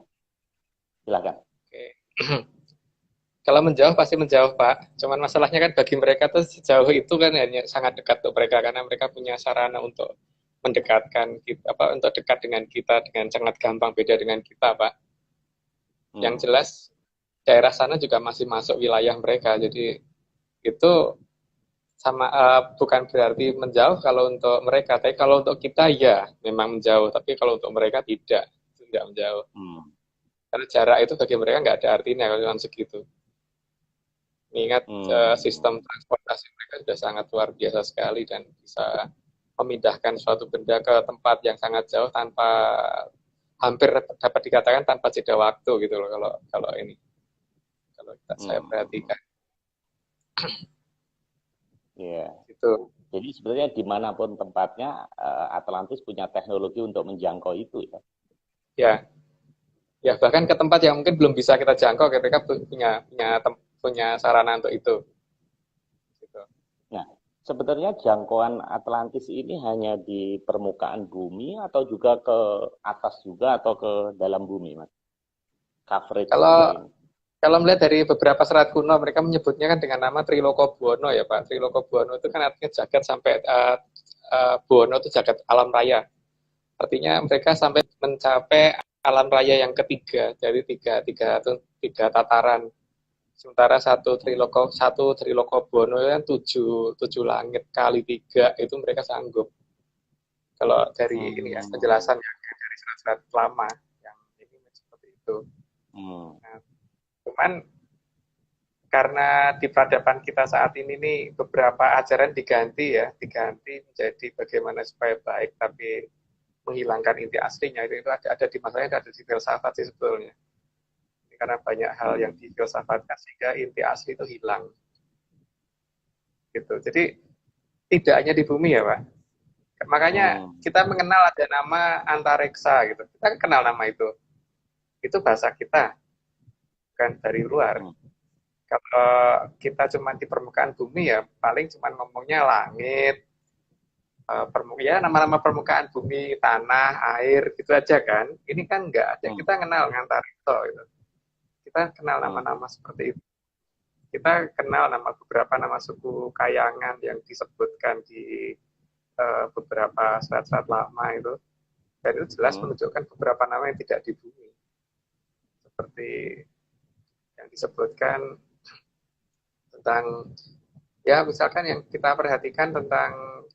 Silakan. Oke. Kalau menjauh pasti menjauh Pak. Cuman masalahnya kan bagi mereka tuh sejauh itu kan hanya sangat dekat untuk mereka karena mereka punya sarana untuk mendekatkan kita, untuk dekat dengan kita dengan sangat gampang, beda dengan kita Pak. Yang jelas daerah sana juga masih masuk wilayah mereka. Jadi itu sama bukan berarti menjauh kalau untuk mereka, tapi kalau untuk kita ya memang menjauh, tapi kalau untuk mereka tidak menjauh. Karena jarak itu bagi mereka nggak ada artinya kalau segitu. Mengingat sistem transportasi mereka sudah sangat luar biasa sekali dan bisa memindahkan suatu benda ke tempat yang sangat jauh tanpa hampir dapat dikatakan tanpa jeda waktu gitu loh kalau ini kalau saya perhatikan. Iya. Itu. Jadi sebenarnya dimanapun tempatnya Atlantis punya teknologi untuk menjangkau itu ya. Ya bahkan ke tempat yang mungkin belum bisa kita jangkau, mereka punya sarana untuk itu. Gitu. Nah, sebenarnya jangkauan Atlantis ini hanya di permukaan bumi atau juga ke atas juga atau ke dalam bumi, Mas? Coverage. Kalau melihat dari beberapa serat kuno, mereka menyebutnya kan dengan nama Trilokobuwono ya Pak. Trilokobuwono itu kan artinya jagat sampai Buwono itu jagat alam raya. Artinya mereka sampai mencapai alam raya yang ketiga, jadi tiga tataran. Sementara satu Trilokobuwono kan tujuh langit kali tiga itu mereka sanggup. Kalau dari ini ya penjelasan dari serat-serat lama yang ini seperti itu. Nah, cuman karena di peradaban kita saat ini nih beberapa ajaran diganti menjadi bagaimana supaya baik tapi menghilangkan inti aslinya itu ada di masalahnya ada di filsafat sih sebetulnya. Ini karena banyak hal yang difilsafatkan sehingga inti asli itu hilang. Gitu. Jadi tidak hanya di bumi ya Pak. Makanya kita mengenal ada nama antareksa gitu. Kita kenal nama itu. Itu bahasa kita, bukan dari luar. Kalau kita cuma di permukaan bumi ya paling cuma ngomongnya langit, ya nama-nama permukaan bumi, tanah, air gitu aja kan. Ini kan enggak ada. Kita kenal Antareksa gitu. Kita kenal nama-nama seperti itu. Kita kenal beberapa nama suku Kayangan yang disebutkan di beberapa serat-serat lama itu. Dan itu jelas menunjukkan beberapa nama yang tidak di bumi. Seperti yang disebutkan tentang ya misalkan yang kita perhatikan tentang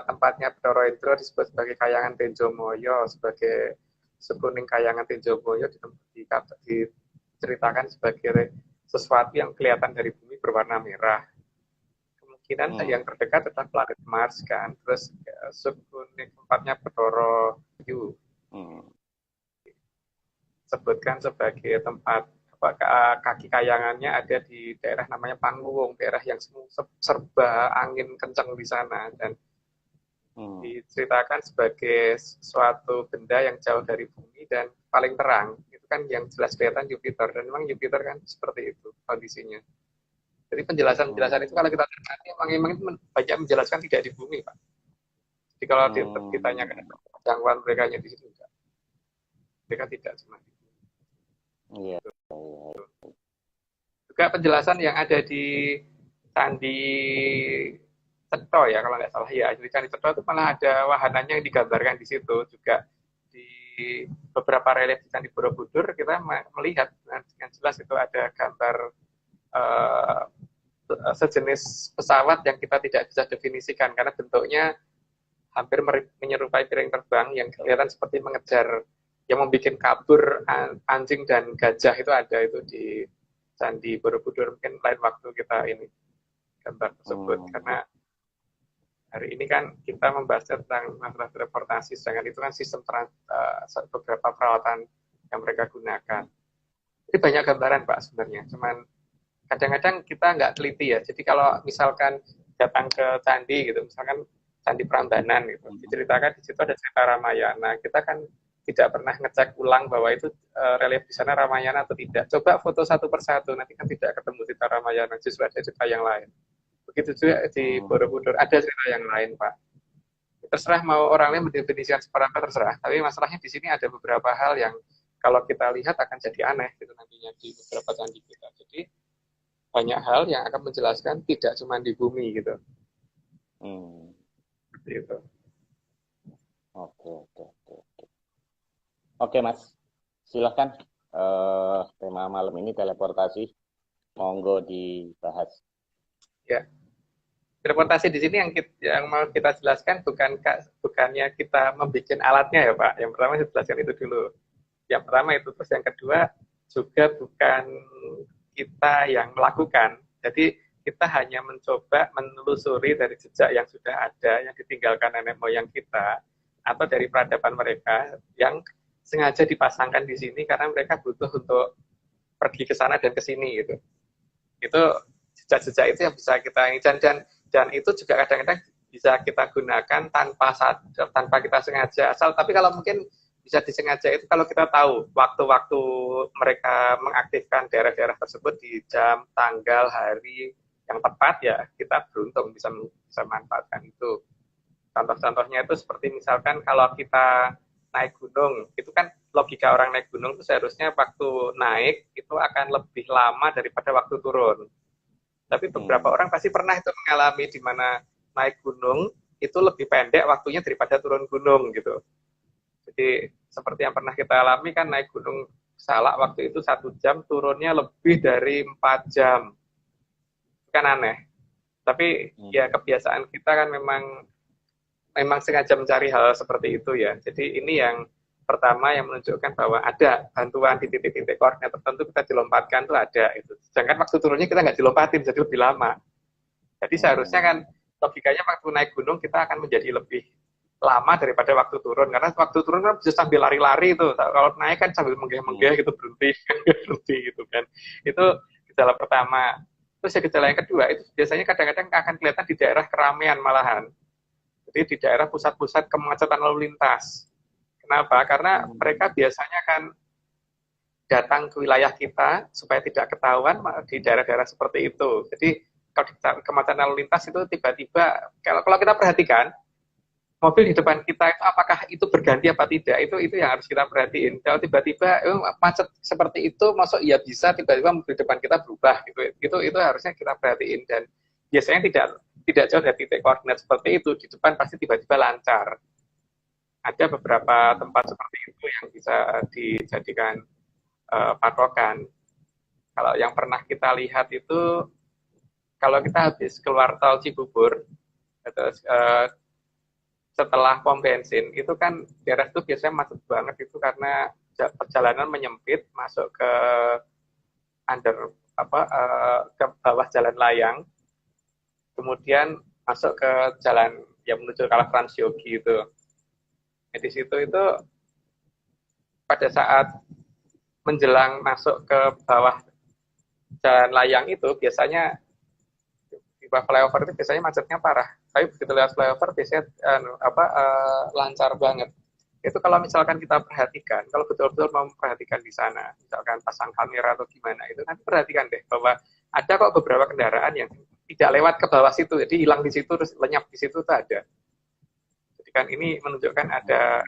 tempatnya Bathara Indra disebut sebagai Kayangan Tenjomoyo, sebagai Sekuning Kayangan Tenjomoyo diceritakan sebagai sesuatu yang kelihatan dari bumi berwarna merah. Kemungkinan yang terdekat adalah planet Mars kan, terus Sekuning tempatnya Bathara Yu. sebutkan sebagai tempat kaki kayangannya ada di daerah namanya Pangluwung, daerah yang serba angin kencang di sana, dan diceritakan sebagai suatu benda yang jauh dari bumi dan paling terang. Itu kan yang jelas kelihatan Jupiter, dan memang Jupiter kan seperti itu kondisinya. Jadi penjelasan-penjelasan itu kalau kita cermati memang itu banyak menjelaskan tidak di bumi, Pak. Jadi kalau ditanyakan jangkauan mereka di situ enggak. Mereka tidak cuma di bumi. Iya. Juga penjelasan yang ada di Candi Cetro ya kalau nggak salah ya, di Candi Cetro itu malah ada wahananya yang digambarkan di situ. Juga di beberapa relief di Candi Borobudur kita melihat dengan jelas itu ada gambar sejenis pesawat yang kita tidak bisa definisikan karena bentuknya hampir menyerupai piring terbang yang kelihatan seperti mengejar, yang membuat kabur anjing dan gajah. Itu ada itu di Candi Borobudur. Mungkin lain waktu kita ini gambar tersebut, karena hari ini kan kita membahas tentang masalah teleportasi, sedangkan itu kan sistem beberapa peralatan yang mereka gunakan. Jadi banyak gambaran Pak sebenarnya, cuman kadang-kadang kita nggak teliti ya. Jadi kalau misalkan datang ke candi gitu, misalkan Candi Prambanan gitu, diceritakan di situ ada cerita Ramayana, kita kan tidak pernah ngecek ulang bahwa itu relief di sana Ramayana atau tidak. Coba foto satu persatu, nanti kan tidak ketemu cerita Ramayana, justru ada cerita yang lain. Begitu juga di Borobudur, ada cerita yang lain, Pak. Terserah mau orang lain mendefinisikan seperti apa, terserah. Tapi masalahnya di sini ada beberapa hal yang kalau kita lihat akan jadi aneh gitu nantinya di beberapa candi kita. Jadi banyak hal yang akan menjelaskan tidak cuma di bumi gitu. Seperti itu. Oke, Mas. Silahkan. Tema malam ini teleportasi. Monggo dibahas. Ya. Teleportasi di sini yang mau kita jelaskan bukannya kita membuat alatnya ya Pak. Yang pertama saya jelaskan itu dulu. Yang pertama itu, terus yang kedua juga bukan kita yang melakukan. Jadi kita hanya mencoba menelusuri dari jejak yang sudah ada, yang ditinggalkan nenek moyang kita, atau dari peradaban mereka yang sengaja dipasangkan di sini karena mereka butuh untuk pergi ke sana dan ke sini gitu. Itu jejak-jejak itu yang bisa kita ini, dan itu juga kadang-kadang bisa kita gunakan tanpa kita sengaja. Tapi kalau mungkin bisa disengaja itu kalau kita tahu waktu-waktu mereka mengaktifkan daerah-daerah tersebut di jam, tanggal, hari yang tepat, ya kita beruntung bisa manfaatkan itu. Contoh-contohnya itu seperti misalkan kalau kita naik gunung, itu kan logika orang naik gunung itu seharusnya waktu naik itu akan lebih lama daripada waktu turun. Tapi beberapa orang pasti pernah itu mengalami di mana naik gunung itu lebih pendek waktunya daripada turun gunung gitu. Jadi seperti yang pernah kita alami kan, naik gunung Salak waktu itu 1 jam, turunnya lebih dari 4 jam. Kan aneh. Tapi ya kebiasaan kita kan memang sengaja mencari hal seperti itu ya. Jadi ini yang pertama yang menunjukkan bahwa ada bantuan di titik-titik koordinat tertentu kita dilompatkan tuh ada itu. Sedangkan waktu turunnya kita nggak dilompatin, jadi lebih lama. Jadi seharusnya kan logikanya waktu naik gunung kita akan menjadi lebih lama daripada waktu turun, karena waktu turun kan bisa sambil lari-lari itu. Kalau naik kan sambil menggeh-menggeh gitu, berhenti gitu kan. Itu gejala pertama. Terus ya gejala yang kedua itu biasanya kadang-kadang akan kelihatan di daerah keramaian malahan. Jadi di daerah pusat-pusat kemacetan lalu lintas. Kenapa? Karena mereka biasanya kan datang ke wilayah kita supaya tidak ketahuan di daerah-daerah seperti itu. Jadi kalau di kemacetan lalu lintas itu tiba-tiba, kalau kita perhatikan, mobil di depan kita itu apakah itu berganti apa tidak, itu yang harus kita perhatiin. Kalau tiba-tiba macet seperti itu, masuk ya bisa tiba-tiba mobil depan kita berubah gitu. Itu harusnya kita perhatiin, dan biasanya tidak jauh dari titik koordinat seperti itu, di depan pasti tiba-tiba lancar. Ada beberapa tempat seperti itu yang bisa dijadikan patokan. Kalau yang pernah kita lihat itu, kalau kita habis keluar tol Cibubur, terus setelah pom bensin, itu kan daerah itu biasanya macet banget itu karena perjalanan menyempit masuk ke ke bawah jalan layang, kemudian masuk ke jalan yang menuju Kala Transyogi itu. Di situ itu pada saat menjelang masuk ke bawah jalan layang itu biasanya di bawah flyover itu biasanya macetnya parah. Tapi begitu lewat flyover biasanya lancar banget. Itu kalau misalkan kita perhatikan, kalau betul-betul mau memperhatikan di sana, misalkan pasang kamera atau gimana, itu nanti perhatikan deh bahwa ada kok beberapa kendaraan yang tidak lewat ke bawah situ, jadi hilang di situ terus lenyap di situ tuh ada. Jadi kan ini menunjukkan ada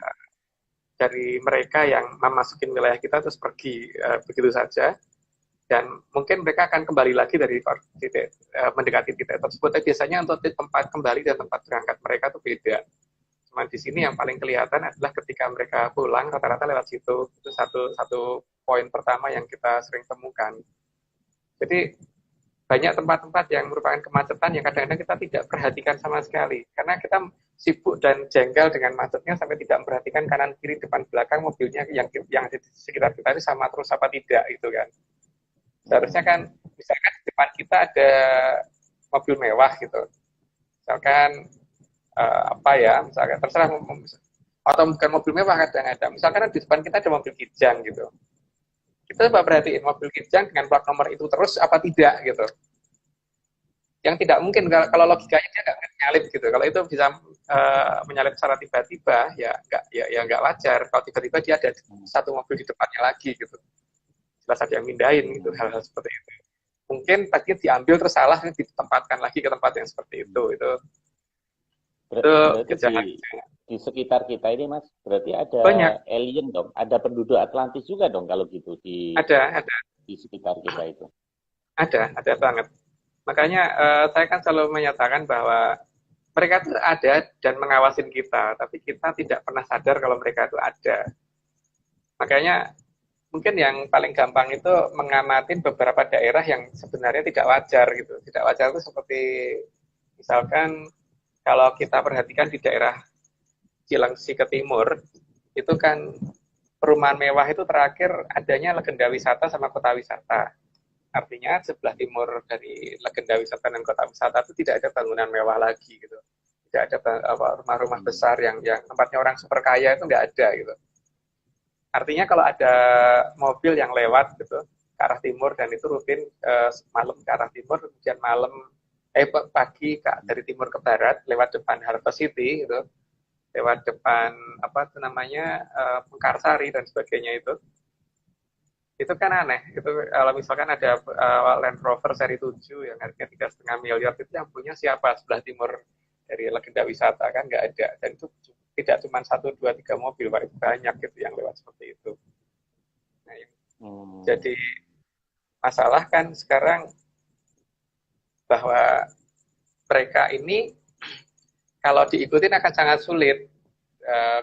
dari mereka yang memasukin wilayah kita terus pergi begitu saja, dan mungkin mereka akan kembali lagi dari titik mendekati titik tersebut. Tapi biasanya untuk tempat kembali dan tempat berangkat mereka tuh beda. Cuman di sini yang paling kelihatan adalah ketika mereka pulang rata-rata lewat situ. Itu satu poin pertama yang kita sering temukan. Jadi banyak tempat-tempat yang merupakan kemacetan yang kadang-kadang kita tidak perhatikan sama sekali. Karena kita sibuk dan jengkel dengan macetnya sampai tidak memperhatikan kanan kiri depan belakang mobilnya yang ada di sekitar kita ini sama terus apa tidak gitu kan. Seharusnya kan misalkan di depan kita ada mobil mewah gitu. Misalkan misalkan terserah atau bukan mobil mewah kadang-kadang. Misalkan di depan kita ada mobil kijang gitu. Kita coba perhatiin mobil kijang dengan plat nomor itu terus apa tidak gitu. Yang tidak mungkin kalau logikanya dia nggak menyalip gitu. Kalau itu bisa menyalip secara tiba-tiba ya nggak wajar. Kalau tiba-tiba dia ada satu mobil di depannya lagi gitu. Jelas ada yang mindahin gitu, hal-hal seperti itu. Mungkin tadi diambil terus salah ditempatkan lagi ke tempat yang seperti itu. Berarti di sekitar kita ini Mas, berarti ada banyak alien dong, ada penduduk Atlantis juga dong kalau gitu ada di sekitar kita itu. Ada banget. Makanya saya kan selalu menyatakan bahwa mereka itu ada dan mengawasin kita, tapi kita tidak pernah sadar kalau mereka itu ada. Makanya mungkin yang paling gampang itu mengamati beberapa daerah yang sebenarnya tidak wajar gitu. Tidak wajar itu seperti misalkan kalau kita perhatikan di daerah Cilengsi ke timur, itu kan perumahan mewah itu terakhir adanya legenda wisata sama kota wisata. Artinya sebelah timur dari legenda wisata dan kota wisata itu tidak ada bangunan mewah lagi gitu. Tidak ada rumah-rumah besar yang tempatnya orang super kaya itu nggak ada gitu. Artinya kalau ada mobil yang lewat gitu ke arah timur dan itu rutin malam ke arah timur, kemudian pagi dari timur ke barat lewat depan Harvest City gitu, lewat depan Mekarsari dan sebagainya itu kan aneh. Itu kalau misalkan ada Land Rover seri 7 yang harganya 3,5 miliar itu yang punya siapa sebelah timur dari legenda wisata kan nggak ada, dan itu tidak cuma 1, 2, 3 mobil Pak, itu banyak gitu yang lewat seperti itu. Nah, jadi masalah kan sekarang bahwa mereka ini kalau diikutin akan sangat sulit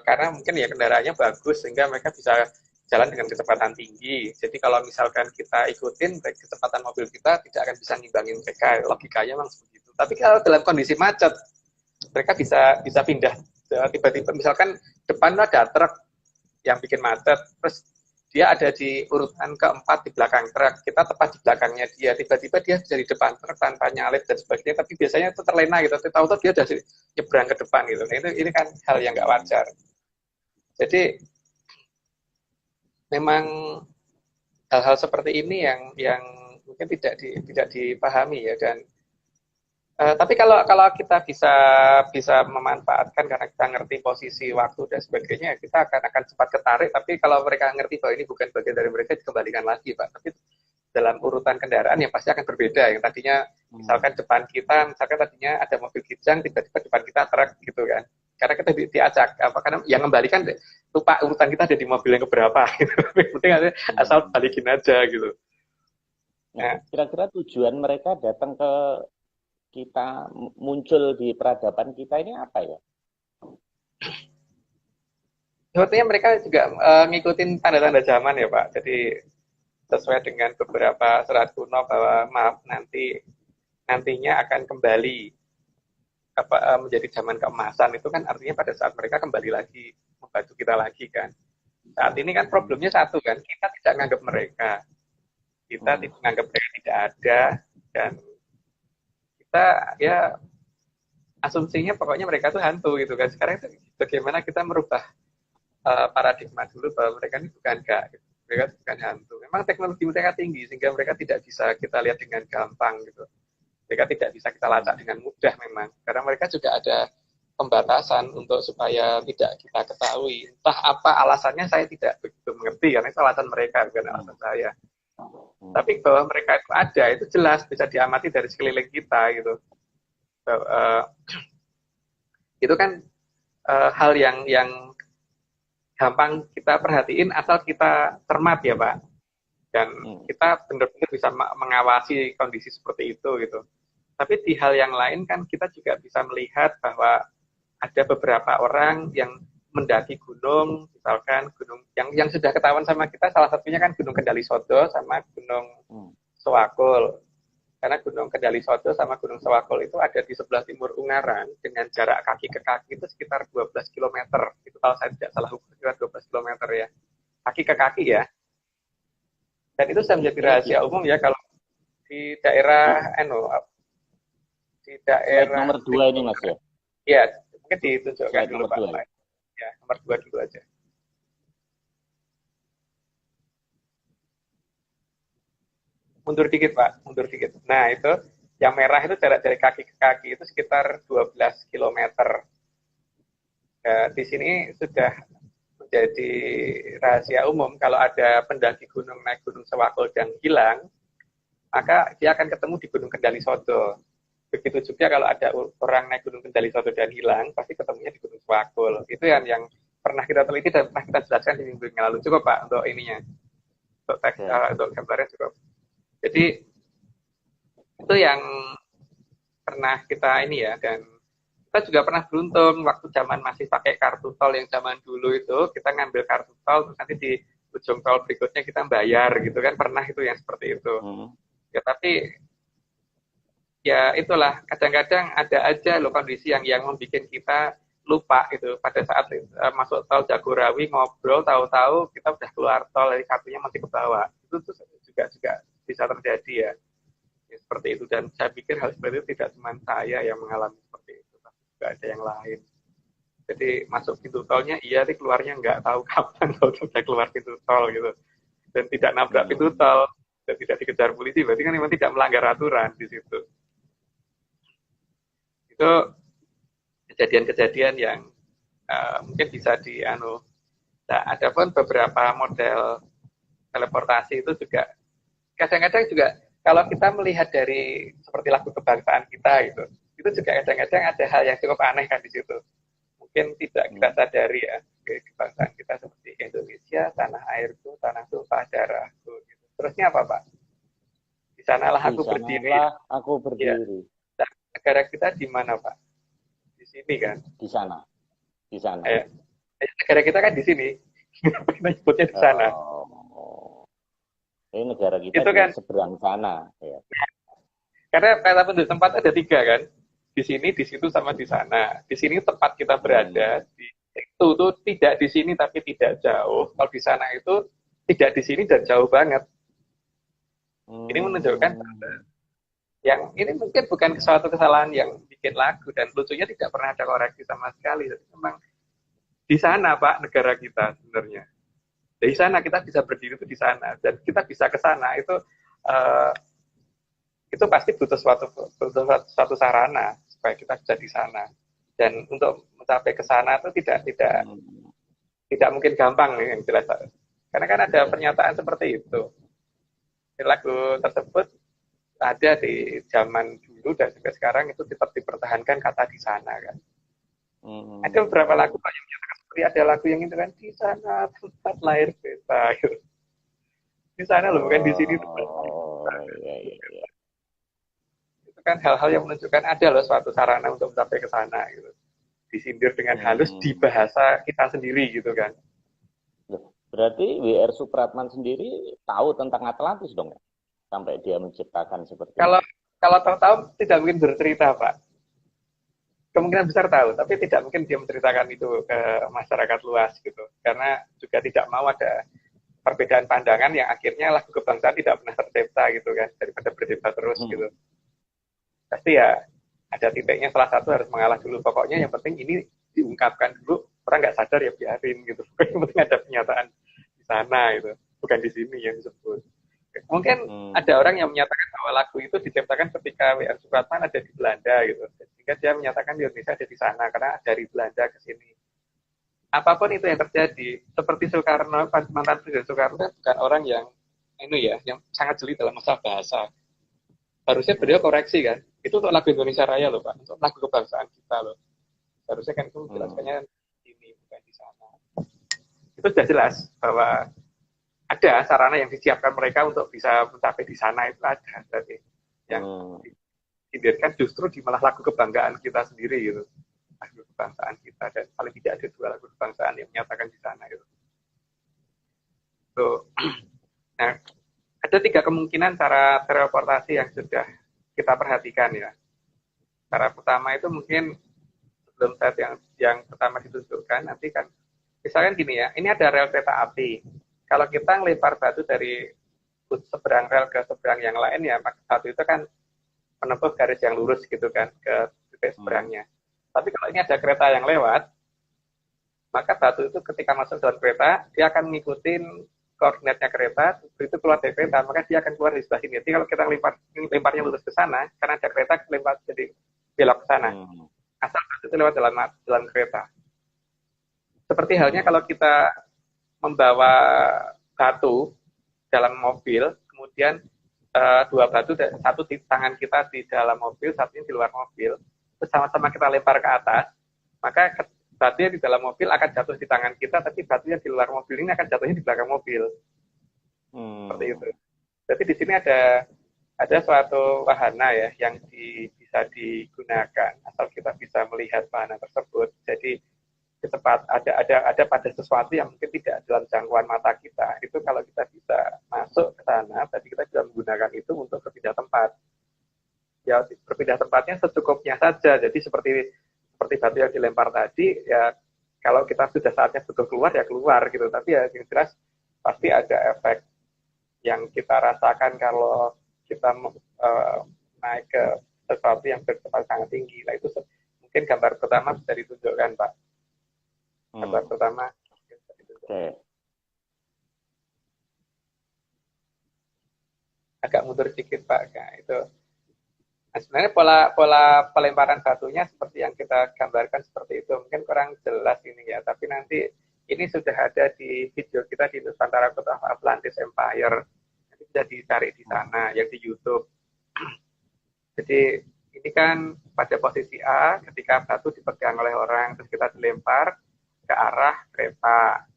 karena mungkin ya kendaraannya bagus sehingga mereka bisa jalan dengan kecepatan tinggi. Jadi kalau misalkan kita ikutin kecepatan mobil kita tidak akan bisa ngimbangin mereka, logikanya memang begitu. Tapi kalau dalam kondisi macet mereka bisa pindah tiba-tiba, misalkan depan ada truk yang bikin macet, terus dia ada di urutan keempat di belakang truk, kita tepat di belakangnya dia, tiba-tiba dia dari depan truk tanpa nyalip dan sebagainya, tapi biasanya itu terlena gitu, tahu-tahu dia udah nyebrang ke depan gitu. Nah, ini kan hal yang nggak wajar. Jadi memang hal-hal seperti ini yang mungkin tidak dipahami ya. Dan tapi kalau kita bisa memanfaatkan karena kita ngerti posisi waktu dan sebagainya, kita akan cepat ketarik. Tapi kalau mereka ngerti bahwa ini bukan bagian dari mereka, dikembalikan lagi Pak. Tapi dalam urutan kendaraan yang pasti akan berbeda. Yang tadinya misalkan depan kita, misalkan tadinya ada mobil kijang, tiba-tiba depan kita truk gitu kan. Karena kita diacak, karena yang kembalikan lupa urutan kita ada di mobil yang keberapa. Gitu. Penting asal balikin aja gitu. Nah, kira-kira tujuan mereka datang ke kita, muncul di peradaban kita ini apa ya? Sebetulnya mereka juga ngikutin tanda-tanda zaman ya Pak. Jadi sesuai dengan beberapa surat kuno bahwa nantinya akan kembali menjadi zaman keemasan. Itu kan artinya pada saat mereka kembali lagi membantu kita lagi kan. Saat ini kan problemnya satu kan, kita tidak menganggap mereka. Kita tidak menganggap mereka tidak ada, dan kita ya asumsinya pokoknya mereka itu hantu gitu kan. Sekarang itu bagaimana kita merubah paradigma dulu bahwa mereka ini bukan enggak. Gitu. mereka bukan hantu. Memang teknologi mereka tinggi sehingga mereka tidak bisa kita lihat dengan gampang gitu. Mereka tidak bisa kita lacak dengan mudah memang, karena mereka juga ada pembatasan untuk supaya tidak kita ketahui. Entah apa alasannya saya tidak begitu mengerti, karena itu alasan mereka bukan alasan saya. Tapi bahwa mereka itu ada, itu jelas bisa diamati dari sekeliling kita gitu. Itu kan hal yang gampang kita perhatiin asal kita cermat ya Pak, dan kita benar-benar bisa mengawasi kondisi seperti itu gitu. Tapi di hal yang lain kan kita juga bisa melihat bahwa ada beberapa orang yang mendaki gunung, misalkan gunung yang sudah ketahuan sama kita, salah satunya kan Gunung Kendali Sodo sama Gunung Sewakul. Karena Gunung Kendali Sodo sama Gunung Sewakul itu ada di sebelah timur Ungaran dengan jarak kaki ke kaki itu sekitar 12 km. Itu kalau saya tidak salah sekitar 12 km ya. Kaki ke kaki ya. Dan itu sudah menjadi rahasia umum ya kalau di daerah di daerah nomor 2 ini Mas ya. Iya, mungkin ditunjukkan dulu Pak. Ya, nomor 2 dulu aja. Mundur dikit Pak, mundur dikit. Nah itu, yang merah itu jarak dari kaki ke kaki itu sekitar 12 km. Nah, di sini sudah menjadi rahasia umum kalau ada pendaki gunung naik Gunung Sewakul dan hilang, maka dia akan ketemu di Gunung Kendali Sodo. Begitu juga kalau ada orang naik Gunung Kendali Sodo dan hilang, pasti ketemunya di Gunung Sewakul. Itu yang pernah kita teliti dan pernah kita jelaskan di minggu yang lalu. Cukup Pak untuk ininya, untuk teks, untuk gambarnya cukup. Jadi itu yang pernah kita ini ya, dan kita juga pernah beruntung waktu zaman masih pakai kartu tol yang zaman dulu itu, kita ngambil kartu tol terus nanti di ujung tol berikutnya kita bayar gitu kan, pernah itu yang seperti itu. Ya tapi ya itulah, kadang-kadang ada aja loh kondisi yang membuat kita lupa gitu. Pada saat masuk tol Jagorawi ngobrol, tahu-tahu kita udah keluar tol, kartunya masih ke bawah. Itu tuh juga bisa terjadi ya. Seperti itu, dan saya pikir hal seperti itu tidak cuma saya yang mengalami seperti itu, tapi juga ada yang lain. Jadi masuk pintu tolnya iya, tapi keluarnya nggak tahu kapan kalau sudah keluar pintu tol gitu, dan tidak nabrak pintu tol dan tidak dikejar polisi, berarti kan memang tidak melanggar aturan di situ. Itu kejadian-kejadian yang mungkin bisa Nah, ada pun beberapa model teleportasi itu juga kadang-kadang juga kalau kita melihat dari seperti lagu kebangsaan kita gitu, itu juga kadang-kadang ada hal yang cukup aneh kan di situ. Mungkin tidak kita sadari ya, kebangsaan kita seperti Indonesia, tanah airku, tanah tumpah darahku. Gitu. Terusnya apa Pak? Di sanalah aku berdiri. Aku berdiri. Ya. Nah, negara kita di mana Pak? Di sini kan? Di sana. Di sana. Negara kita kan di sini. Kita nyebutnya di sana. Ini negara kita itu kan seberang sana. Ya. Karena kata penduduk tempat ada 3 kan. Di sini, di situ, sama di sana. Di sini tempat kita berada. Itu tuh tidak di sini tapi tidak jauh. Kalau di sana itu tidak di sini dan jauh banget. Ini menunjukkan yang ini mungkin bukan suatu kesalahan yang bikin lagu, dan lucunya tidak pernah ada koreksi sama sekali. Jadi memang di sana Pak negara kita sebenarnya. Dari sana kita bisa berdiri itu di sana, dan kita bisa ke sana itu pasti butuh suatu sarana supaya kita bisa di sana. Dan untuk mencapai ke sana itu tidak mungkin gampang nih yang jelas. Karena kan ada pernyataan seperti itu. Lagu tersebut ada di zaman dulu dan juga sekarang itu tetap dipertahankan kata di sana kan. Ada beberapa lagu yang menyatakan seperti ada lagu yang itu kan di sana tempat lahir kita. Gitu. Di sana loh, bukan di sini. Iya. Itu kan hal-hal yang menunjukkan ada loh suatu sarana untuk mencapai ke sana gitu. Disindir dengan halus di bahasa kita sendiri gitu kan. Berarti W.R. Supratman sendiri tahu tentang Atlantis dong ya? Sampai dia menciptakan seperti itu. Kalau tahu tidak mungkin bercerita Pak. Kemungkinan besar tahu, tapi tidak mungkin dia menceritakan itu ke masyarakat luas gitu. Karena juga tidak mau ada perbedaan pandangan yang akhirnya lagu kebangsaan tidak pernah tercipta gitu kan, daripada berdebat terus gitu. Pasti ya ada titiknya, salah satu harus mengalah dulu. Pokoknya yang penting ini diungkapkan dulu, orang nggak sadar ya biarin gitu. Yang penting ada pernyataan di sana gitu. bukan di sini yang disebut. Mungkin ada orang yang menyatakan bahwa lagu itu diciptakan ketika W.R. Supratman ada di Belanda gitu, sehingga dia menyatakan di Indonesia ada di sana karena dari Belanda ke sini. Apapun itu yang terjadi, seperti Soekarno, mantan Presiden Soekarno bukan orang yang yang sangat jeli dalam masalah bahasa. Harusnya beliau koreksi kan, itu untuk lagu Indonesia Raya loh Pak, untuk lagu kebangsaan kita loh. Harusnya kan itu menjelaskannya ini bukan di sana. Itu sudah jelas bahwa ada sarana yang disiapkan mereka untuk bisa mencapai di sana, itu ada. Jadi yang dihadirkan justru di malah lagu kebanggaan kita sendiri gitu, lagu kebangsaan kita, dan paling tidak ada 2 lagu kebangsaan yang menyatakan di sana gitu. Nah, ada 3 kemungkinan cara teleportasi yang sudah kita perhatikan ya. Cara pertama itu mungkin sebelum saat yang pertama ditunjukkan, nanti kan misalkan gini ya, ini ada rel kereta api. Kalau kita ngelempar batu dari seberang rel ke seberang yang lain ya, maka batu itu kan menempuh garis yang lurus gitu kan ke titik seberangnya. Tapi kalau ini ada kereta yang lewat, maka batu itu ketika masuk dalam kereta, dia akan ngikutin koordinatnya kereta, begitu keluar dari kereta, maka dia akan keluar di sebelah sini. Jadi kalau kita lemparnya lurus ke sana, karena ada kereta, lempar jadi belok ke sana. Asal batu itu lewat dalam kereta. Seperti halnya kalau kita membawa batu dalam mobil, kemudian 2 batu, satu di tangan kita di dalam mobil, satunya di luar mobil, terus sama-sama kita lempar ke atas, maka batunya di dalam mobil akan jatuh di tangan kita, tapi batunya di luar mobil ini akan jatuhnya di belakang mobil. Seperti itu. Jadi di sini ada suatu wahana ya yang bisa digunakan asal kita bisa melihat wahana tersebut. Jadi cepat ada pada sesuatu yang mungkin tidak dalam jangkauan mata kita, itu kalau kita bisa masuk ke sana, tadi kita bisa menggunakan itu untuk berpindah tempat. Ya berpindah tempatnya secukupnya saja. Jadi seperti batu yang dilempar tadi, ya kalau kita sudah saatnya butuh keluar ya keluar gitu. Tapi ya yang jelas pasti ada efek yang kita rasakan kalau kita naik ke sesuatu yang berkecepatan sangat tinggi. Nah itu mungkin gambar pertama bisa ditunjukkan Pak. Gambar pertama. Agak mundur sedikit Pak. Nah, itu. Nah, sebenarnya pola pelemparan batunya seperti yang kita gambarkan seperti itu. Mungkin kurang jelas ini ya, tapi nanti ini sudah ada di video kita di Nusantara Code of Atlantis Empire. Nanti bisa dicari di sana, yang di YouTube. Jadi ini kan pada posisi A, ketika batu dipegang oleh orang, terus kita dilempar ke arah kereta.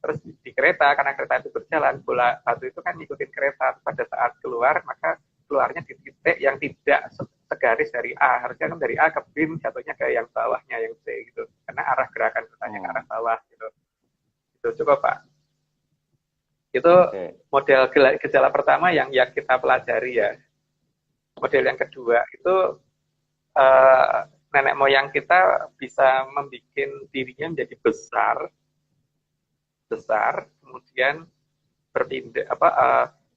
Terus di kereta, karena kereta itu berjalan, bola batu itu kan ngikutin kereta. Pada saat keluar, maka keluarnya di titik yang tidak segaris dari A. Harusnya kan dari A ke B, jatuhnya ke yang bawahnya, yang C gitu. Karena arah gerakan keretanya ke arah bawah gitu. Itu cukup Pak. Itu model gejala pertama yang kita pelajari ya. Model yang kedua itu nenek moyang kita bisa membuat dirinya menjadi besar, kemudian berpindah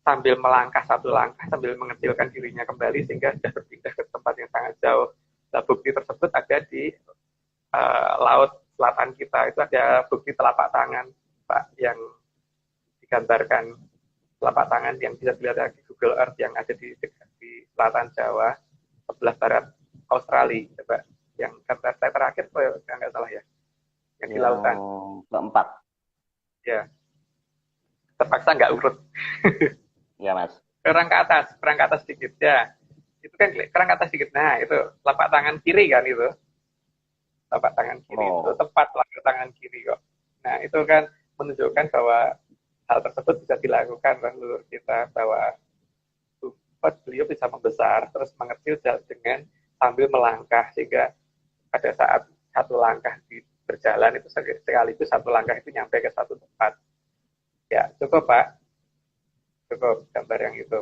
sambil melangkah 1 langkah, sambil mengecilkan dirinya kembali sehingga sudah berpindah ke tempat yang sangat jauh. Nah, bukti tersebut ada di laut selatan kita. Itu ada bukti telapak tangan Pak yang digambarkan, telapak tangan yang bisa dilihat di Google Earth yang ada di selatan Jawa, sebelah barat Australia. Coba yang gambar saya terakhir, nggak salah ya, yang di lautan. Keempat. Ya, terpaksa nggak urut. Ya Mas. Kerang ke atas sedikit ya. Itu kan kerang ke atas sedikit. Nah itu telapak tangan kiri kan itu. Telapak tangan kiri itu tepat telapak tangan kiri kok. Nah itu kan menunjukkan bahwa hal tersebut bisa dilakukan leluhur kita, bahwa beliau bisa membesar terus mengecil dengan sambil melangkah, sehingga pada saat 1 langkah berjalan itu sekaligus 1 langkah itu nyampe ke 1 tempat. Ya cukup Pak, cukup gambar yang itu.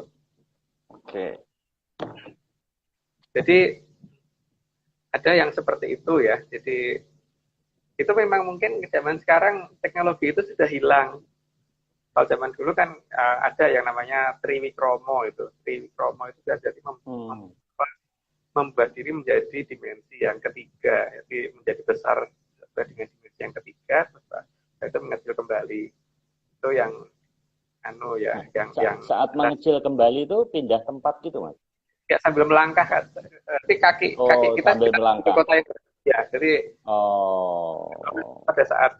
Oke. Jadi ada yang seperti itu ya. Jadi itu memang mungkin zaman sekarang teknologi itu sudah hilang. Kalau zaman dulu kan ada yang namanya triwikromo itu. Triwikromo itu jadi membuat diri menjadi dimensi yang ketiga, jadi menjadi besar dengan dimensi yang ketiga, terus itu mengecil kembali. Itu yang anu ya, Nah, yang saat mengecil kembali itu pindah tempat gitu, Mas? ya sambil melangkah kan. Nanti kaki Oh, kita sambil sudah di melangkah. kota yang ya. Jadi Oh. pada saat